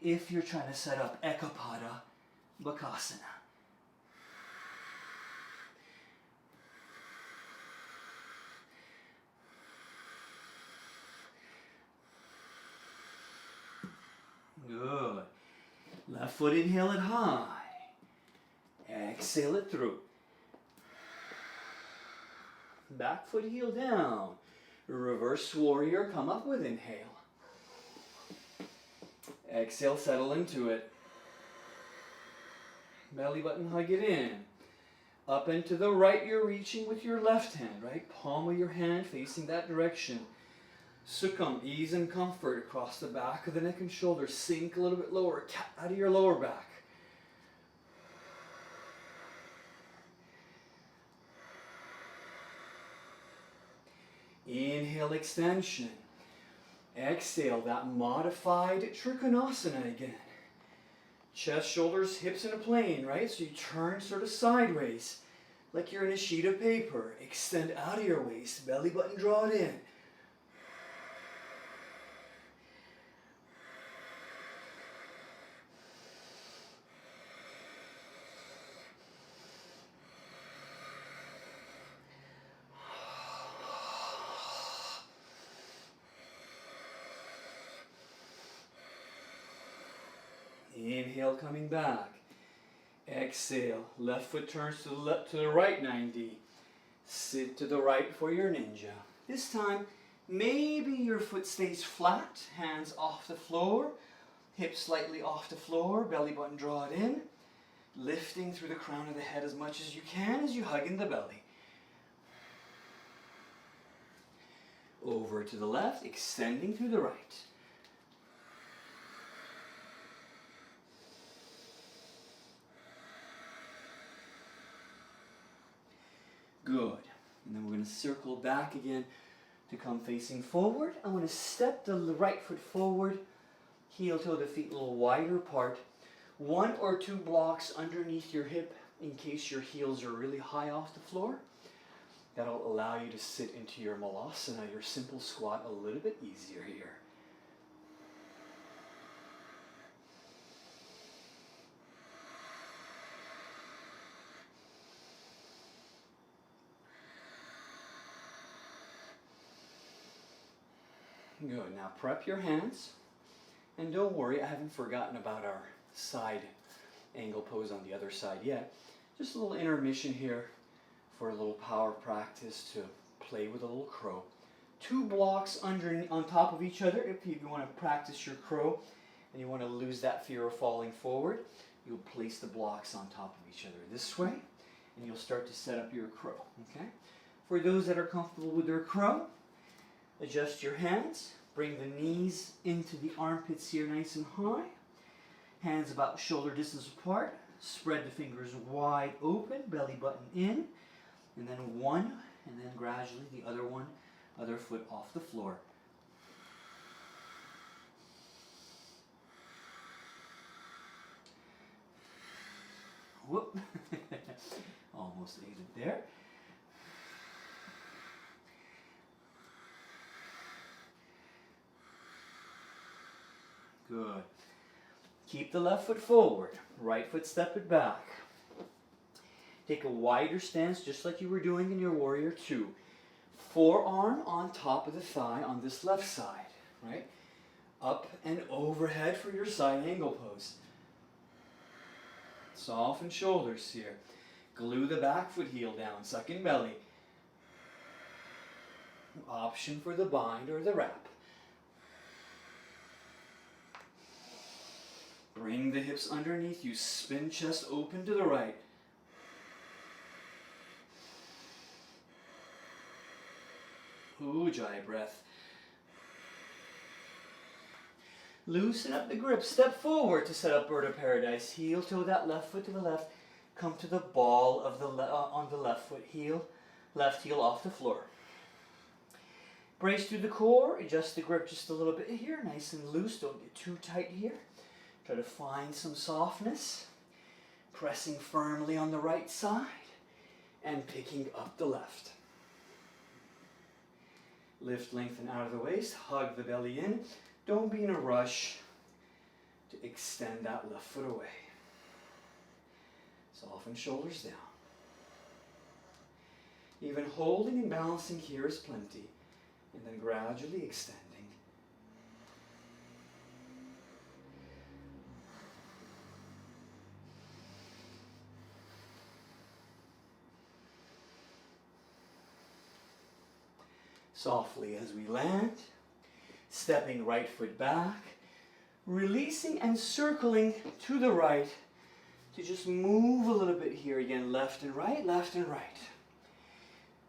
if you're trying to set up Ekapada Bakasana. Good. Left foot, inhale it high. Exhale it through. Back foot, heel down. Reverse warrior, come up with inhale. Exhale, settle into it. Belly button, hug it in. Up and to the right, you're reaching with your left hand, right? Palm of your hand facing that direction. Sukham, ease and comfort across the back of the neck and shoulders. Sink a little bit lower, cat out of your lower back. Inhale, extension. Exhale, that modified Trikonasana again. Chest, shoulders, hips in a plane, right? So you turn sort of sideways, like you're in a sheet of paper. Extend out of your waist, belly button, draw it in. Inhale, coming back. Exhale, left foot turns to the right 90. Sit to the right for your ninja. This time, maybe your foot stays flat, hands off the floor, hips slightly off the floor, belly button draw it in, lifting through the crown of the head as much as you can as you hug in the belly. Over to the left, extending through the right. Good. And then we're going to circle back again to come facing forward. I'm going to step the right foot forward, heel toe the feet a little wider apart. 1 or 2 blocks underneath your hip in case your heels are really high off the floor. That'll allow you to sit into your malasana, your simple squat, a little bit easier here. Good. Now prep your hands. And don't worry, I haven't forgotten about our side angle pose on the other side yet. Just a little intermission here for a little power practice to play with a little crow. 2 blocks on top of each other. If you want to practice your crow and you want to lose that fear of falling forward, you'll place the blocks on top of each other this way, and you'll start to set up your crow. Okay? For those that are comfortable with their crow, adjust your hands. Bring the knees into the armpits here nice and high. Hands about shoulder distance apart. Spread the fingers wide open, belly button in. And then one, and then gradually the other one, other foot off the floor. Whoop. Almost ate it there. Good. Keep the left foot forward. Right foot step it back. Take a wider stance just like you were doing in your Warrior 2. Forearm on top of the thigh on this left side. Right? Up and overhead for your side angle pose. Soften shoulders here. Glue the back foot heel down. Suck in belly. Option for the bind or the wrap. Bring the hips underneath you. Spin chest open to the right. Ujjayi breath. Loosen up the grip. Step forward to set up Bird of Paradise. Heel toe that left foot to the left. Come to the ball of the on the left foot. Left heel off the floor. Brace through the core. Adjust the grip just a little bit here. Nice and loose. Don't get too tight here. Try to find some softness. Pressing firmly on the right side. And picking up the left. Lift, lengthen out of the waist. Hug the belly in. Don't be in a rush to extend that left foot away. Soften shoulders down. Even holding and balancing here is plenty. And then gradually extending. Softly as we land, stepping right foot back, releasing and circling to the right to just move a little bit here again, left and right, left and right.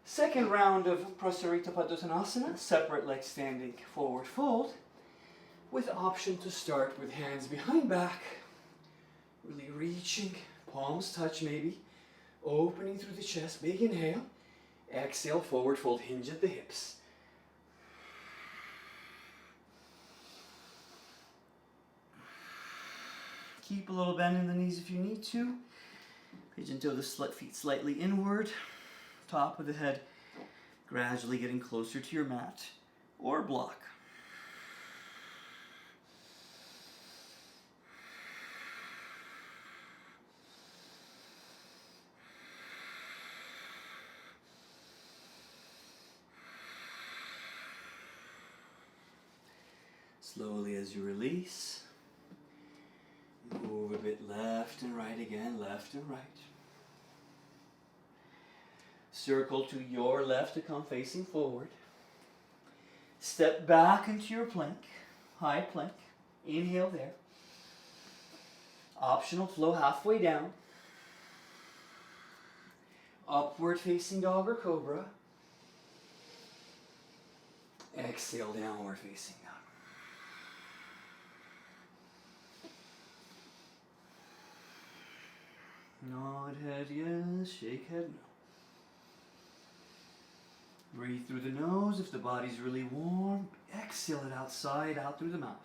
Second round of Prasarita Padottanasana, separate leg standing forward fold, with option to start with hands behind back, really reaching, palms touch maybe, opening through the chest, big inhale, exhale, forward fold, hinge at the hips. Keep a little bend in the knees if you need to. Pigeon toe the feet slightly inward. Top of the head gradually getting closer to your mat or block. Slowly as you release, Move a bit left and right again, left and right. Circle to your left to come facing forward. Step back into your plank, high plank. Inhale there. Optional flow halfway down. Upward facing dog or cobra. Exhale, downward facing dog. Nod head yes, shake head no. Breathe through the nose if the body's really warm. Exhale it outside, out through the mouth.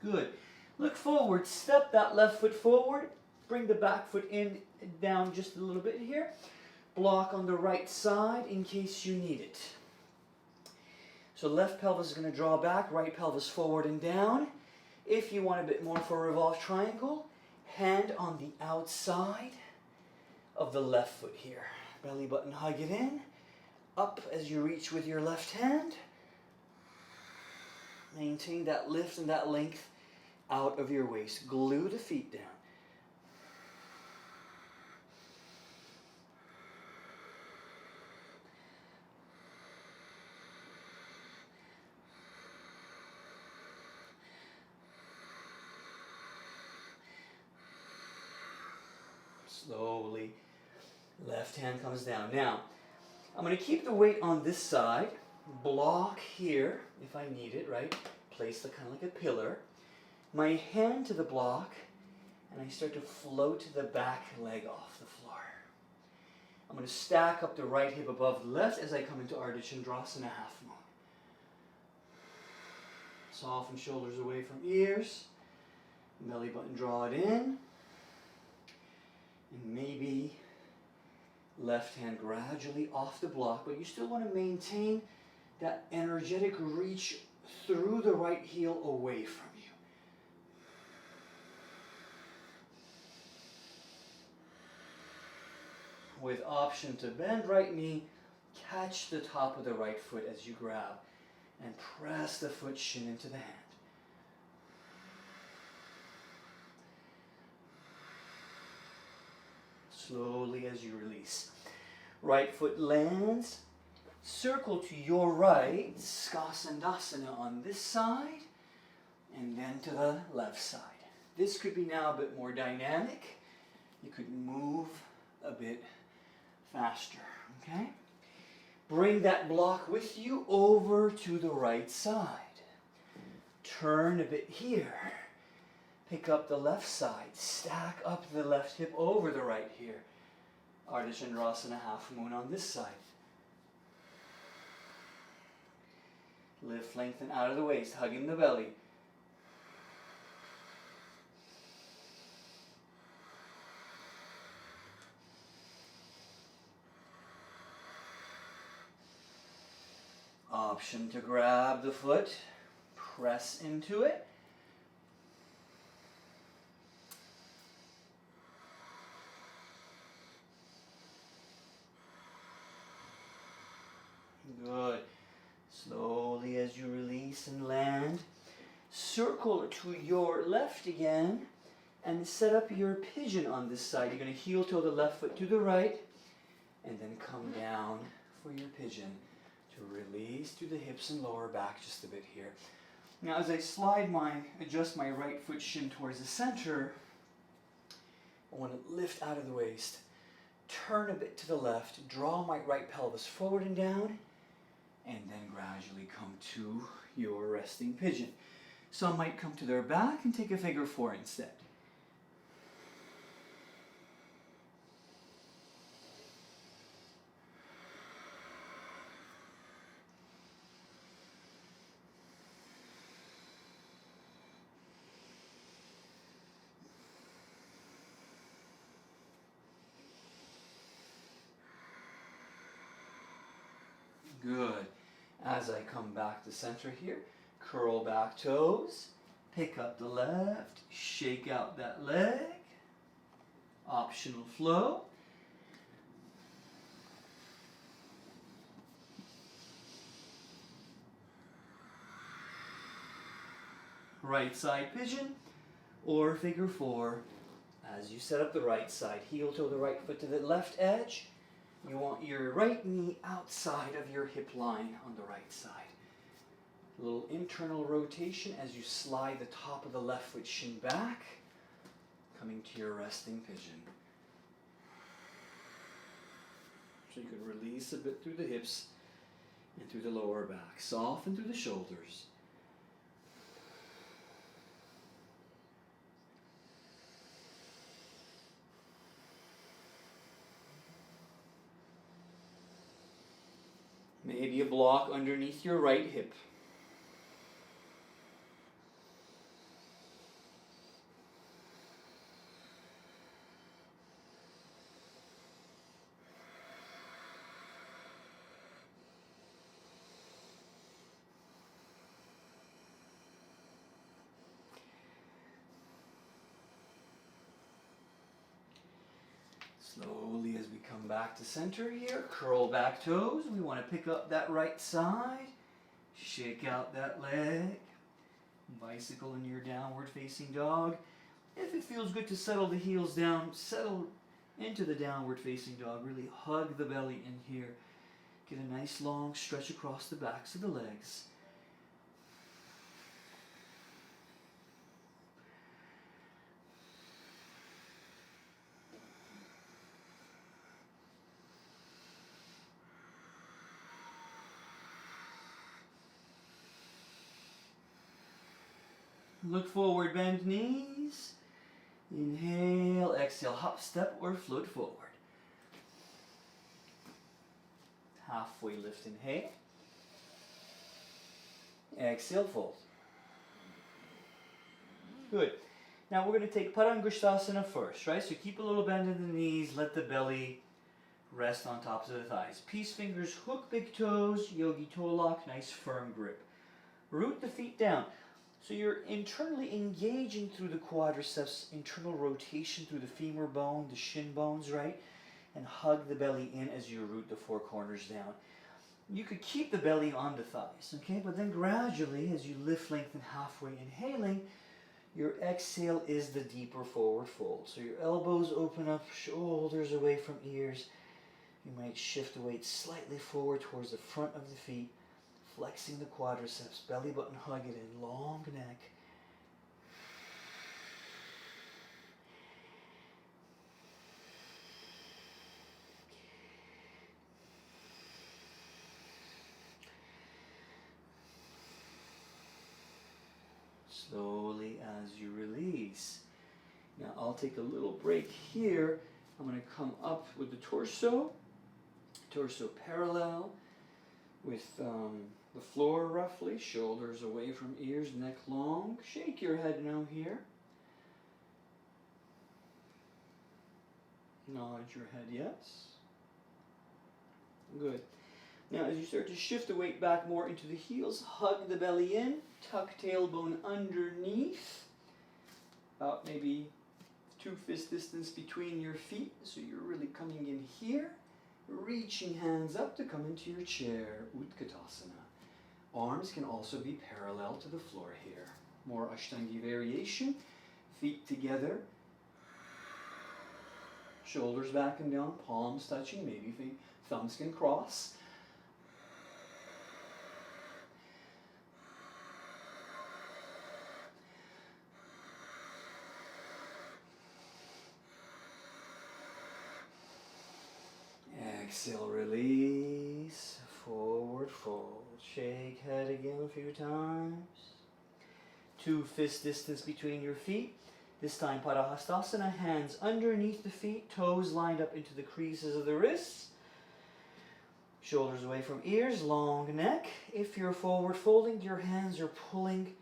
Good. Look forward, step that left foot forward. Bring the back foot in, down just a little bit here. Block on the right side in case you need it. So left pelvis is going to draw back, right pelvis forward and down. If you want a bit more for a revolved triangle, hand on the outside of the left foot here. Belly button hug it in. Up as you reach with your left hand. Maintain that lift and that length out of your waist. Glue the feet down. Slowly, left hand comes down. Now, I'm going to keep the weight on this side, block here if I need it, right? Place the kind of like a pillar. My hand to the block, and I start to float the back leg off the floor. I'm going to stack up the right hip above the left as I come into Ardha Chandrasana half moon. Soften shoulders away from ears. Belly button, draw it in. And maybe left hand gradually off the block, but you still want to maintain that energetic reach through the right heel away from you. With option to bend right knee, catch the top of the right foot as you grab and press the foot shin into the hand. Slowly as you release. Right foot lands. Circle to your right. Skasandasana on this side. And then to the left side. This could be now a bit more dynamic. You could move a bit faster. Okay? Bring that block with you over to the right side. Turn a bit here. Pick up the left side. Stack up the left hip over the right here. Ardha Chandrasana half moon on this side. Lift, lengthen out of the waist, hugging the belly. Option to grab the foot, press into it. Good. Slowly as you release and land, circle to your left again and set up your pigeon on this side. You're going to heel toe the left foot to the right and then come down for your pigeon to release through the hips and lower back just a bit here. Now as I adjust my right foot shin towards the center, I want to lift out of the waist, turn a bit to the left, draw my right pelvis forward and down, and then gradually come to your resting pigeon. Some might come to their back and take a figure four instead. Good. As I come back to center here, curl back toes, pick up the left, shake out that leg, optional flow, right side pigeon or figure four. As you set up the right side, heel toe the right foot to the left edge. You want your right knee outside of your hip line on the right side. A little internal rotation as you slide the top of the left foot shin back, coming to your resting pigeon. So you can release a bit through the hips and through the lower back. Soften through the shoulders. Maybe a block underneath your right hip. Slowly as we come back to center here, curl back toes. We want to pick up that right side, shake out that leg, bicycle in your downward facing dog. If it feels good to settle the heels down, settle into the downward facing dog. Really hug the belly in here. Get a nice long stretch across the backs of the legs. Look forward, bend knees. Inhale, exhale, hop, step, or float forward. Halfway lift, inhale. Exhale, fold. Good. Now we're going to take Parangushtasana first, right? So keep a little bend in the knees, let the belly rest on tops of the thighs. Peace fingers, hook big toes, yogi toe lock, nice firm grip. Root the feet down. So you're internally engaging through the quadriceps, internal rotation through the femur bone, the shin bones, right? And hug the belly in as you root the four corners down. You could keep the belly on the thighs, okay? But then gradually, as you lift, lengthen halfway, inhaling, your exhale is the deeper forward fold. So your elbows open up, shoulders away from ears. You might shift the weight slightly forward towards the front of the feet. Flexing the quadriceps, belly button hug it in, long neck. Slowly as you release. Now I'll take a little break here. I'm going to come up with the torso parallel with the floor roughly, shoulders away from ears, neck long. Shake your head now here. Nod your head yes. Good. Now as you start to shift the weight back more into the heels, hug the belly in, tuck tailbone underneath. About maybe 2 fist distance between your feet, so you're really coming in here. Reaching hands up to come into your chair, Utkatasana. Arms can also be parallel to the floor here. More Ashtangi variation. Feet together. Shoulders back and down, palms touching, maybe thumbs can cross. Exhale, release, forward fold. Shake head again a few times. 2 fist distance between your feet. This time Padahastasana, hands underneath the feet, toes lined up into the creases of the wrists. Shoulders away from ears, long neck. If you're forward folding, your hands are pulling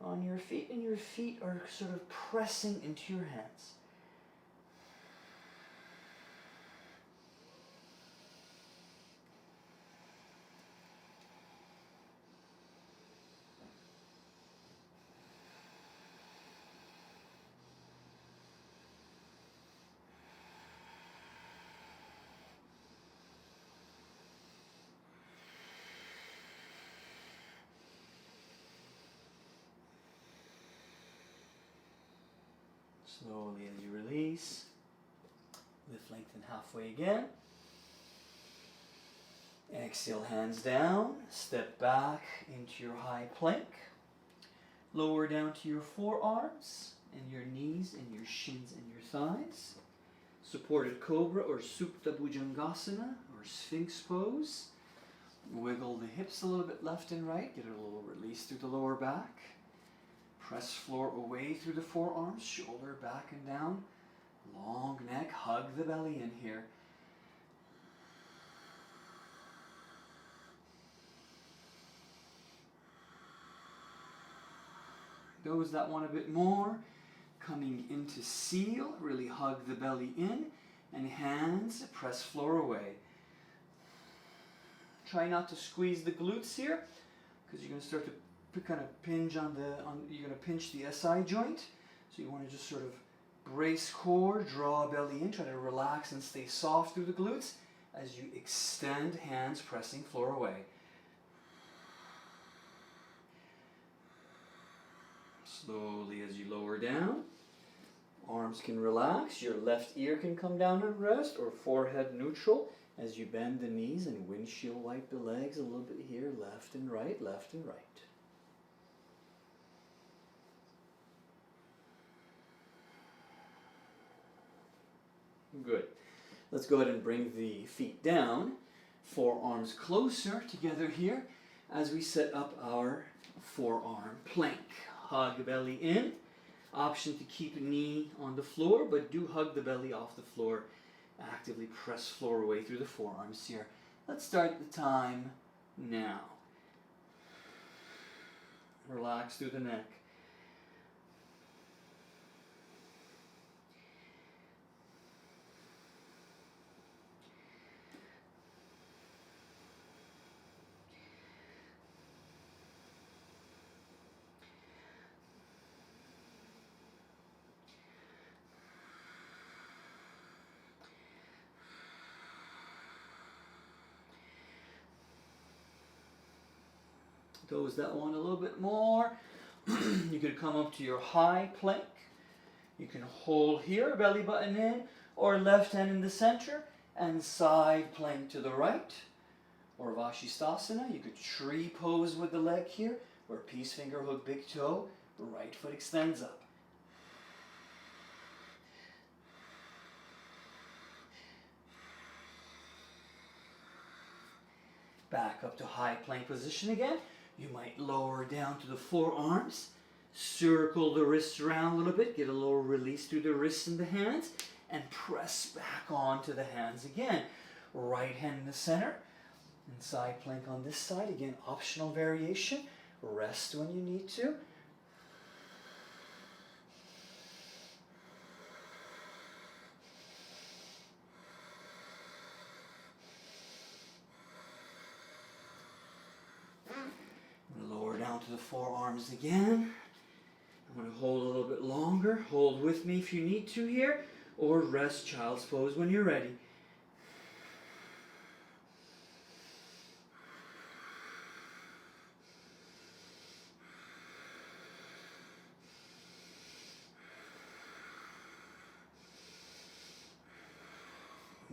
on your feet and your feet are sort of pressing into your hands. Slowly as you release. Lift, lengthen halfway again. Exhale, hands down. Step back into your high plank. Lower down to your forearms and your knees and your shins and your thighs. Supported cobra or supta bhujangasana or sphinx pose. Wiggle the hips a little bit left and right. Get a little release through the lower back. Press floor away through the forearms, shoulder back and down. Long neck, hug the belly in here. Those that want a bit more, coming into seal, really hug the belly in, and hands press floor away. Try not to squeeze the glutes here, because you're going to start to kind of pinch you're going to pinch the SI joint. So you want to just sort of brace core, draw belly in, try to relax and stay soft through the glutes as you extend, hands pressing floor away. Slowly as you lower down, arms can relax, your left ear can come down and rest, or forehead neutral as you bend the knees and windshield wipe the legs a little bit here, left and right, left and right. Good. Let's go ahead and bring the feet down, forearms closer together here as we set up our forearm plank. Hug belly in. Option to keep knee on the floor, but do hug the belly off the floor. Actively press floor away through the forearms here. Let's start the time now. Relax through the neck. Those that want a little bit more, you could come up to your high plank. You can hold here, belly button in, or left hand in the center, and side plank to the right. Or Vashisthasana, you could tree pose with the leg here, or peace finger hook big toe, right foot extends up. Back up to high plank position again. You might lower down to the forearms, circle the wrists around a little bit, get a little release through the wrists and the hands, and press back onto the hands again. Right hand in the center, and side plank on this side. Again, optional variation. Rest when you need to. Lower down to the forearms again. I'm going to hold a little bit longer. Hold with me if you need to here, or rest child's pose when you're ready.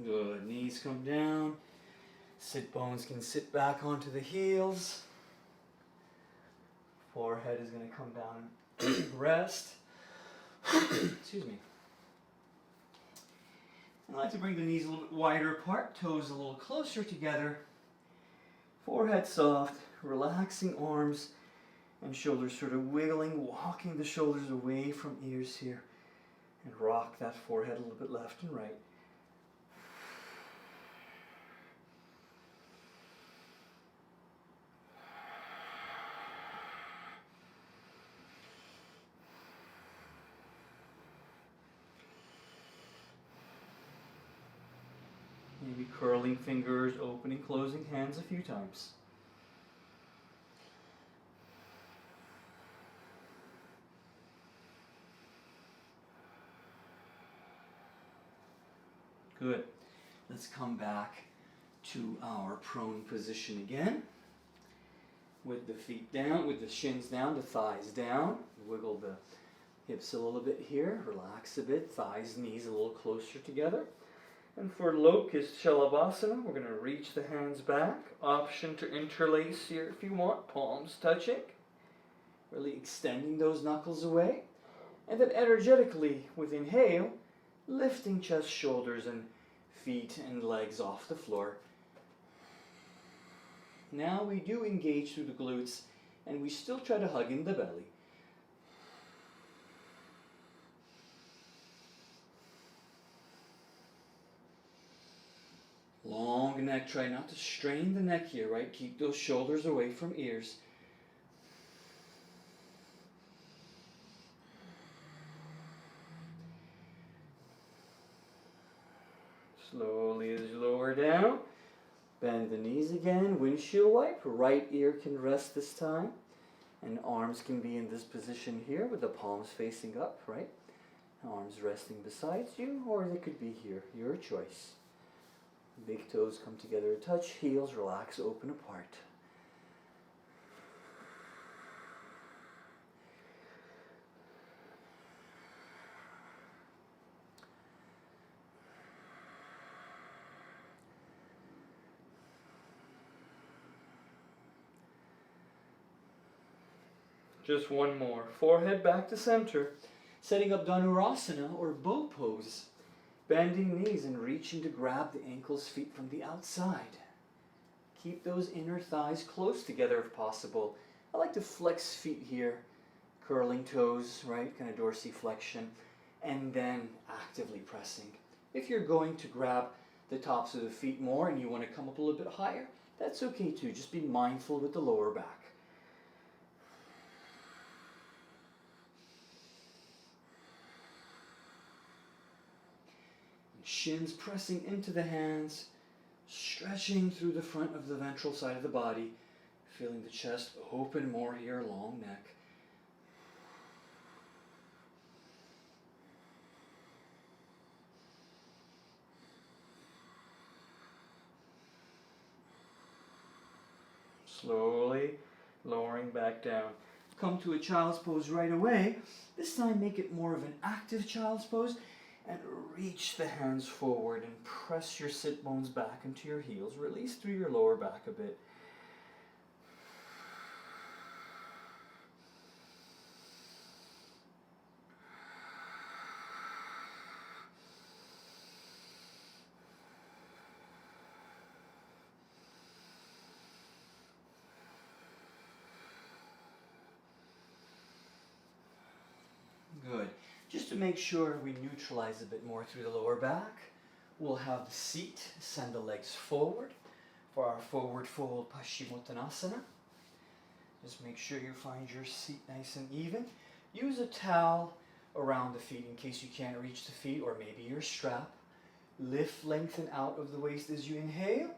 Good. Knees come down. Sit bones can sit back onto the heels. Forehead is going to come down and rest. Excuse me. I like to bring the knees a little bit wider apart, toes a little closer together. Forehead soft, relaxing arms and shoulders sort of wiggling, walking the shoulders away from ears here. And rock that forehead a little bit left and right. Maybe curling fingers, opening, closing hands a few times. Good. Let's come back to our prone position again. With the feet down, with the shins down, the thighs down. Wiggle the Hips a little bit here, relax a bit, thighs, knees a little closer together. And for Locust Shalabhasana, we're going to reach the hands back. Option to interlace here if you want, palms touching. Really extending those knuckles away. And then energetically, with inhale, lifting chest, shoulders, and feet and legs off the floor. Now we do engage through the glutes, and we still try to hug in the belly. Long neck, try not to strain the neck here, right? Keep those shoulders away from ears. Slowly as you lower down, bend the knees again, windshield wipe, right ear can rest this time, and arms can be in this position here with the palms facing up, right? Arms resting beside you, or they could be here, your choice. Big toes come together, touch, heels relax, open apart. Just one more. Forehead back to center. Setting up Dhanurasana or bow pose. Bending knees and reaching to grab the ankles, feet from the outside. Keep those inner thighs close together if possible. I like to flex feet here. Curling toes, right? Kind of dorsiflexion. And then actively pressing. If you're going to grab the tops of the feet more and you want to come up a little bit higher, that's okay too. Just be mindful with the lower back. Shins pressing into the hands, stretching through the front of the ventral side of the body, feeling the chest open more here, long neck. Slowly lowering back down. Come to a child's pose right away. This time make it more of an active child's pose. And reach the hands forward and press your sit bones back into your heels. Release through your lower back a bit. Good. Just to make sure we neutralize a bit more through the lower back, we'll have the seat, send the legs forward for our forward fold Paschimottanasana. Just make sure you find your seat nice and even. Use a towel around the feet in case you can't reach the feet, or maybe your strap. Lift, lengthen out of the waist as you inhale.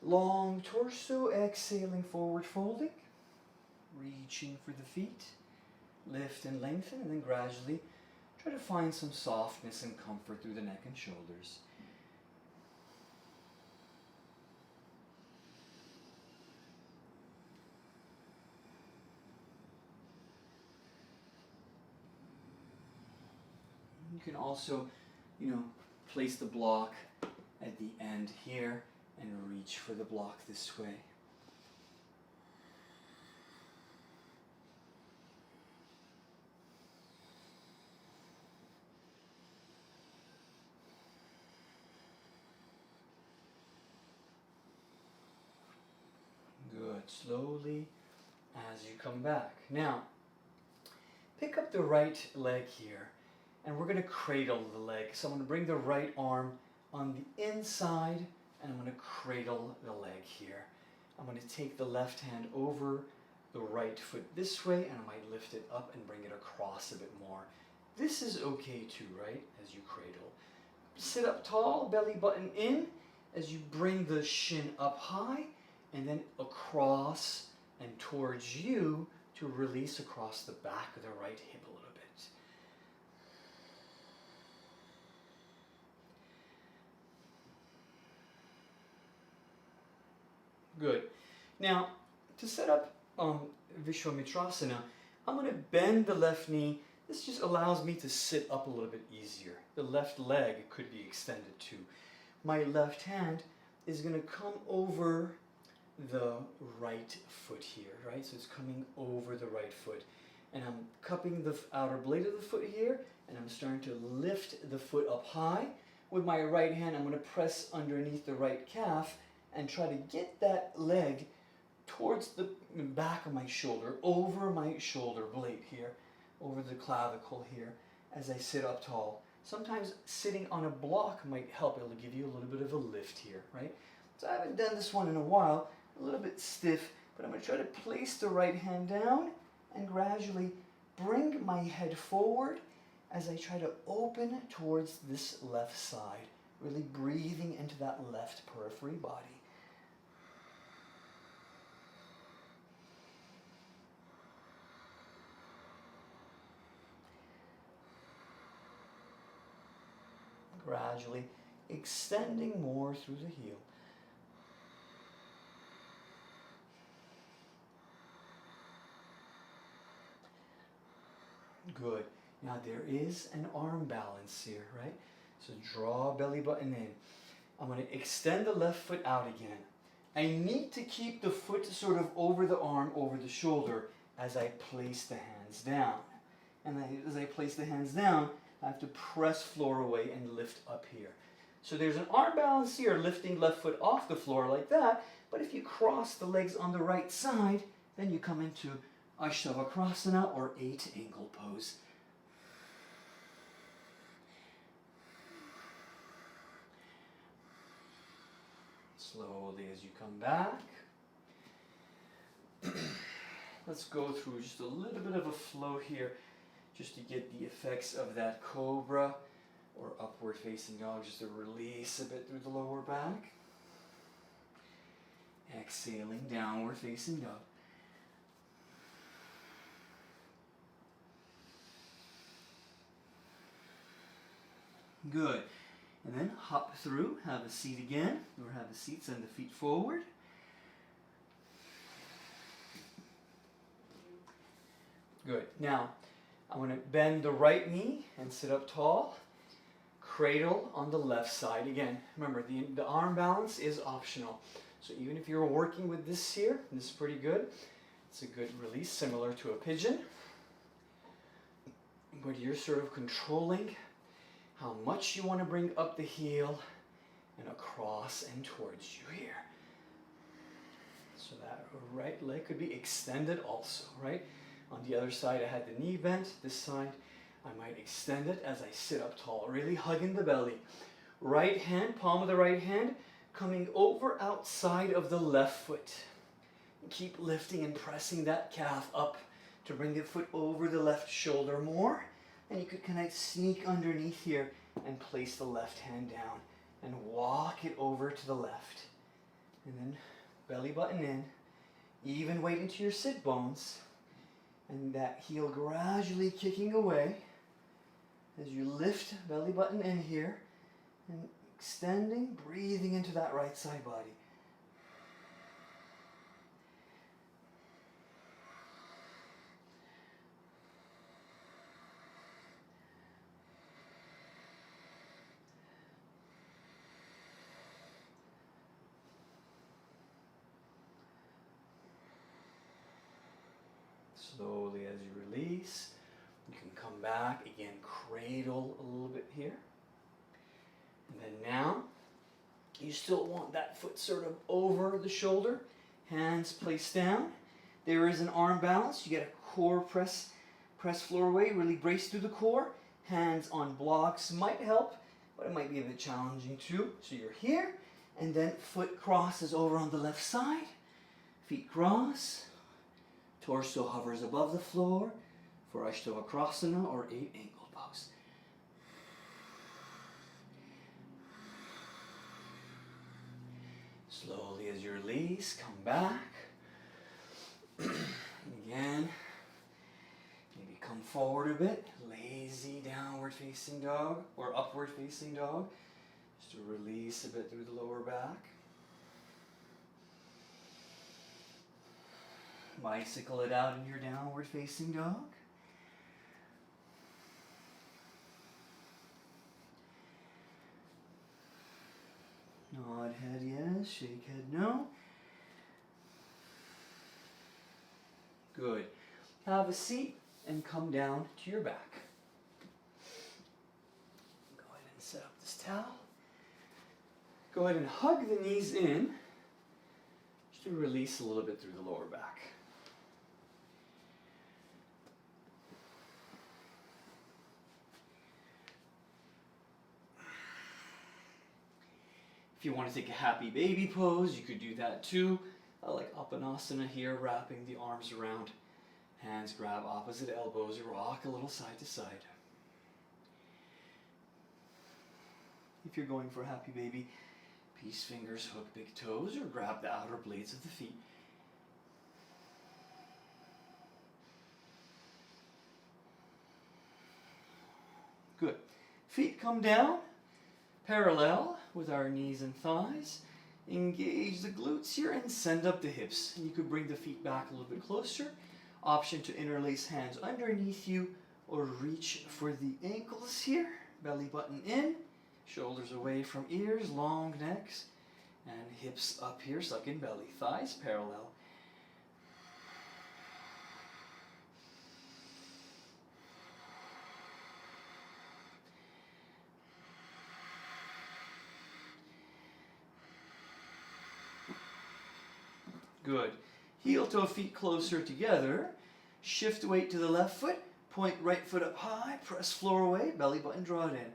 Long torso, exhaling, forward folding. Reaching for the feet. Lift and lengthen, and then gradually try to find some softness and comfort through the neck and shoulders. You can also, place the block at the end here and reach for the block this way. Good. Slowly as you come back. Now, pick up the right leg here, and we're going to cradle the leg. So I'm going to bring the right arm on the inside, and I'm going to cradle the leg here. I'm going to take the left hand over the right foot this way, and I might lift it up and bring it across a bit more. This is okay too, right? As you cradle. Sit up tall, belly button in, as you bring the shin up high, and then across and towards you to release across the back of the right hip a little bit. Good. Now, to set up Vishwamitrasana, I'm going to bend the left knee. This just allows me to sit up a little bit easier. The left leg could be extended too. My left hand is going to come over the right foot here, right? So it's coming over the right foot. And I'm cupping the outer blade of the foot here, and I'm starting to lift the foot up high. With my right hand, I'm going to press underneath the right calf and try to get that leg towards the back of my shoulder, over my shoulder blade here, over the clavicle here, as I sit up tall. Sometimes sitting on a block might help. It'll give you a little bit of a lift here, right? So I haven't done this one in a while, a little bit stiff, but I'm going to try to place the right hand down and gradually bring my head forward as I try to open towards this left side, really breathing into that left periphery body. Gradually extending more through the heel. Good. Now there is an arm balance here, right? So draw belly button in. I'm going to extend the left foot out again. I need to keep the foot sort of over the arm, over the shoulder as I place the hands down. And as I place the hands down, I have to press floor away and lift up here. So there's an arm balance here, lifting left foot off the floor like that. But if you cross the legs on the right side, then you come into Ashtavakrasana or 8-angle pose. Slowly as you come back. Let's go through just a little bit of a flow here, just to get the effects of that cobra or upward facing dog, just to release a bit through the lower back. Exhaling, downward facing dog. Good. And then hop through, have a seat again, or have a seat, send the feet forward. Good. Now, I'm going to bend the right knee and sit up tall. Cradle on the left side. Again, remember, the arm balance is optional. So even if you're working with this here, this is pretty good. It's a good release, similar to a pigeon. But you're sort of controlling how much you want to bring up the heel and across and towards you here. So that right leg could be extended also, right? On the other side, I had the knee bent. This side, I might extend it as I sit up tall, really hugging the belly. Right hand, palm of the right hand, coming over outside of the left foot. Keep lifting and pressing that calf up to bring the foot over the left shoulder more. And you could kind of sneak underneath here and place the left hand down and walk it over to the left. And then belly button in, even weight into your sit bones. And that heel gradually kicking away as you lift belly button in here and extending, breathing into that right side body. Slowly as you release, you can come back again, cradle a little bit here. And then now, you still want that foot sort of over the shoulder, hands placed down. There is an arm balance. You get a core press floor away, really brace through the core. Hands on blocks might help, but it might be a bit challenging too. So you're here, and then foot crosses over on the left side. Feet cross. Torso hovers above the floor for Ashtavakrasana or 8-angle pose. Slowly as you release, come back. Again, maybe come forward a bit. Lazy downward facing dog or upward facing dog. Just to release a bit through the lower back. bicycle it out in your downward facing dog. Nod head yes, shake head no. Good. Have a seat and come down to your back. Go ahead and set up this towel. Go ahead and hug the knees in just to release a little bit through the lower back. If you want to take a happy baby pose, you could do that too. I like Apanasana here, wrapping the arms around. Hands grab opposite elbows, rock a little side to side. If you're going for a happy baby, peace fingers hook big toes or grab the outer blades of the feet. Good. Feet come down, parallel with our knees and thighs. Engage the glutes here and send up the hips. You could bring the feet back a little bit closer. Option to interlace hands underneath you or reach for the ankles here. Belly button in, shoulders away from ears, long necks, and hips up here, suck in belly, thighs parallel. Good. Heel toe feet closer together. Shift weight to the left foot. Point right foot up high. Press floor away. Belly button draw it in.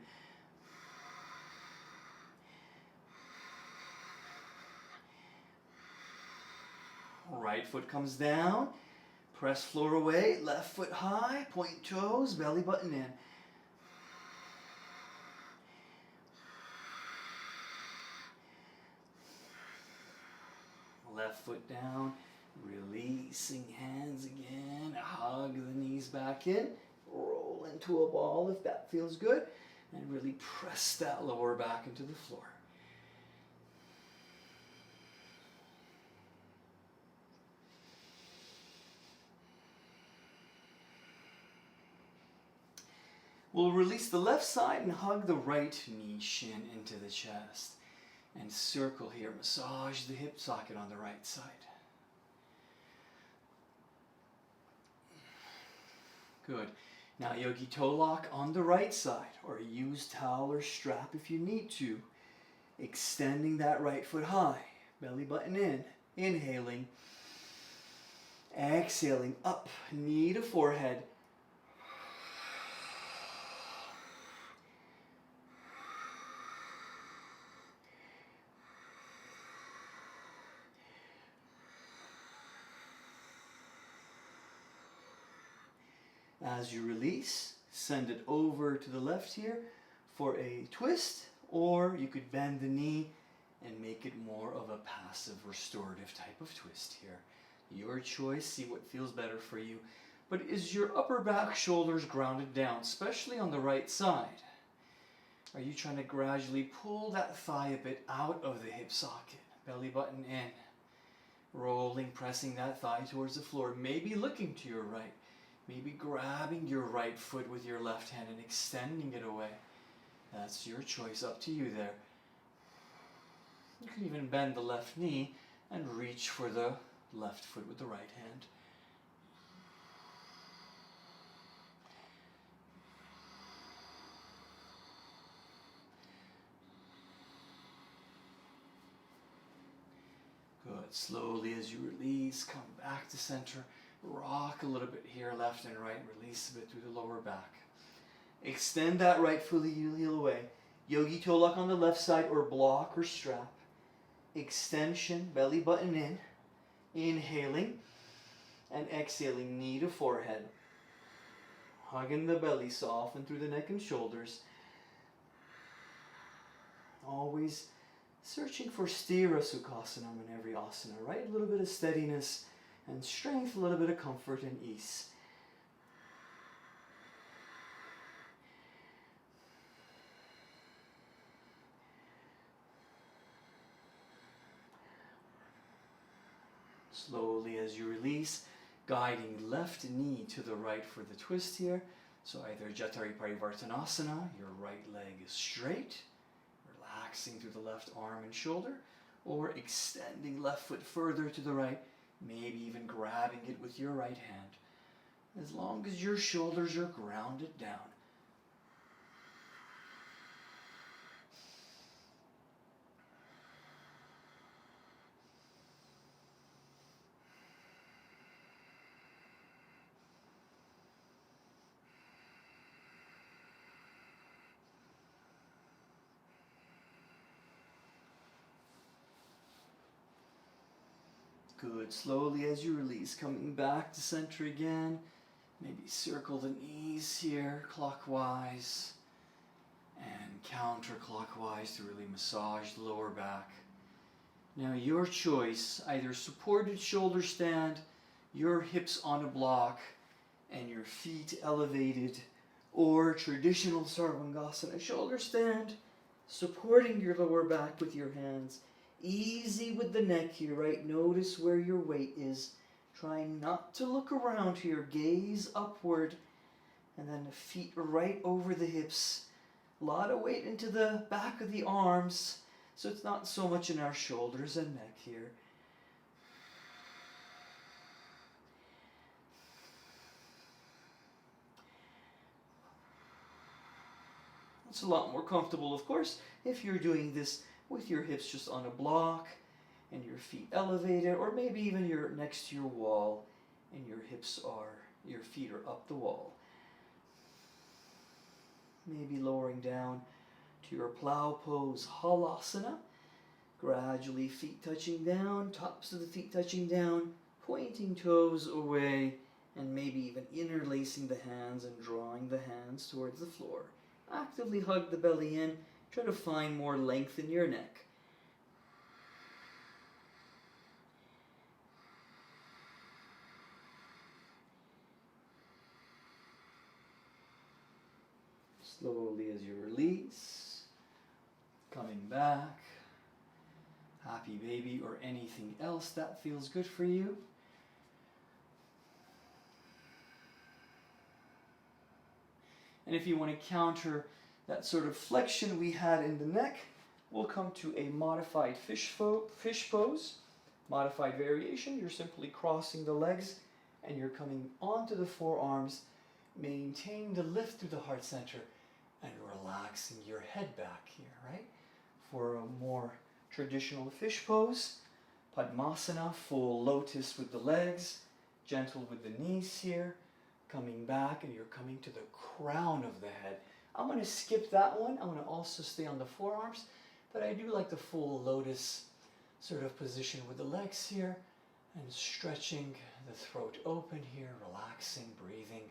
Right foot comes down. Press floor away. Left foot high. Point toes. Belly button in. Left foot down, releasing hands again, hug the knees back in, roll into a ball if that feels good, and really press that lower back into the floor. We'll release the left side and hug the right knee shin into the chest. And circle here, massage the hip socket on the right side. Good. Now yogi toe lock on the right side, or use towel or strap if you need to. Extending that right foot high, belly button in, inhaling. Exhaling up, knee to forehead. As you release, send it over to the left here for a twist, or you could bend the knee and make it more of a passive restorative type of twist here. Your choice, see what feels better for you. But is your upper back shoulders grounded down, especially on the right side? Are you trying to gradually pull that thigh a bit out of the hip socket? Belly button in. Rolling, pressing that thigh towards the floor. Maybe looking to your right. Maybe grabbing your right foot with your left hand and extending it away. That's your choice, up to you there. You can even bend the left knee and reach for the left foot with the right hand. Good. Slowly as you release, come back to center. Rock a little bit here, left and right. Release a bit through the lower back. Extend that right foot, heel away. Yogi toe lock on the left side or block or strap. Extension, belly button in. Inhaling and exhaling, knee to forehead. Hugging the belly, soften through the neck and shoulders. Always searching for stira sukhasana in every asana, right? A little bit of steadiness and strength, a little bit of comfort and ease. Slowly as you release, Guiding left knee to the right for the twist here. So either Jatari Parivartanasana, your right leg is straight, relaxing through the left arm and shoulder, or extending left foot further to the right, maybe even grabbing it with your right hand, as long as your shoulders are grounded down. Good. Slowly as you release, coming back to center again. Maybe circle the knees here clockwise and counterclockwise to really massage the lower back. Now your choice, either supported shoulder stand, your hips on a block and your feet elevated, or traditional Sarvangasana shoulder stand, supporting your lower back with your hands. Easy with the neck here, right? Notice where your weight is. Try not to look around here. Gaze upward. And then the feet right over the hips. A lot of weight into the back of the arms, so it's not so much in our shoulders and neck here. It's a lot more comfortable, of course, if you're doing this with your hips just on a block and your feet elevated, or maybe even you're next to your wall and your feet are up the wall. Maybe lowering down to your plow pose, Halasana. Gradually feet touching down, tops of the feet touching down, pointing toes away, and maybe even interlacing the hands and drawing the hands towards the floor. Actively hug the belly in. Try to find more length in your neck. Slowly as you release, coming back, happy baby or anything else that feels good for you. And if you want to counter that sort of flexion we had in the neck, we'll come to a modified fish pose. Modified variation, you're simply crossing the legs and you're coming onto the forearms, maintaining the lift through the heart center and relaxing your head back here, right? For a more traditional fish pose, Padmasana, full lotus with the legs, gentle with the knees here, coming back and you're coming to the crown of the head. I'm going to skip that one. I'm going to also stay on the forearms, but I do like the full lotus sort of position with the legs here and stretching the throat open here, relaxing, breathing.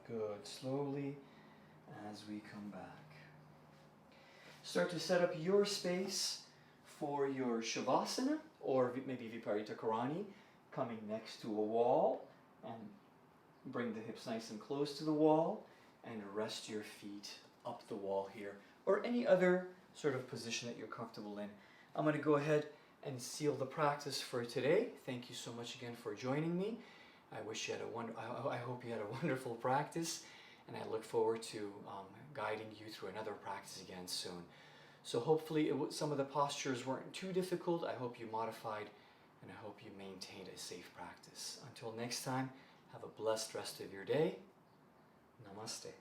Good. Slowly as we come back. Start to set up your space for your Shavasana, or maybe Viparita Karani, coming next to a wall, and bring the hips nice and close to the wall, and rest your feet up the wall here, or any other sort of position that you're comfortable in. I'm going to go ahead and seal the practice for today. Thank you so much again for joining me. I hope you had a wonderful practice, and I look forward to guiding you through another practice again soon. So hopefully some of the postures weren't too difficult. I hope you modified, and I hope you maintained a safe practice. Until next time, have a blessed rest of your day. Namaste.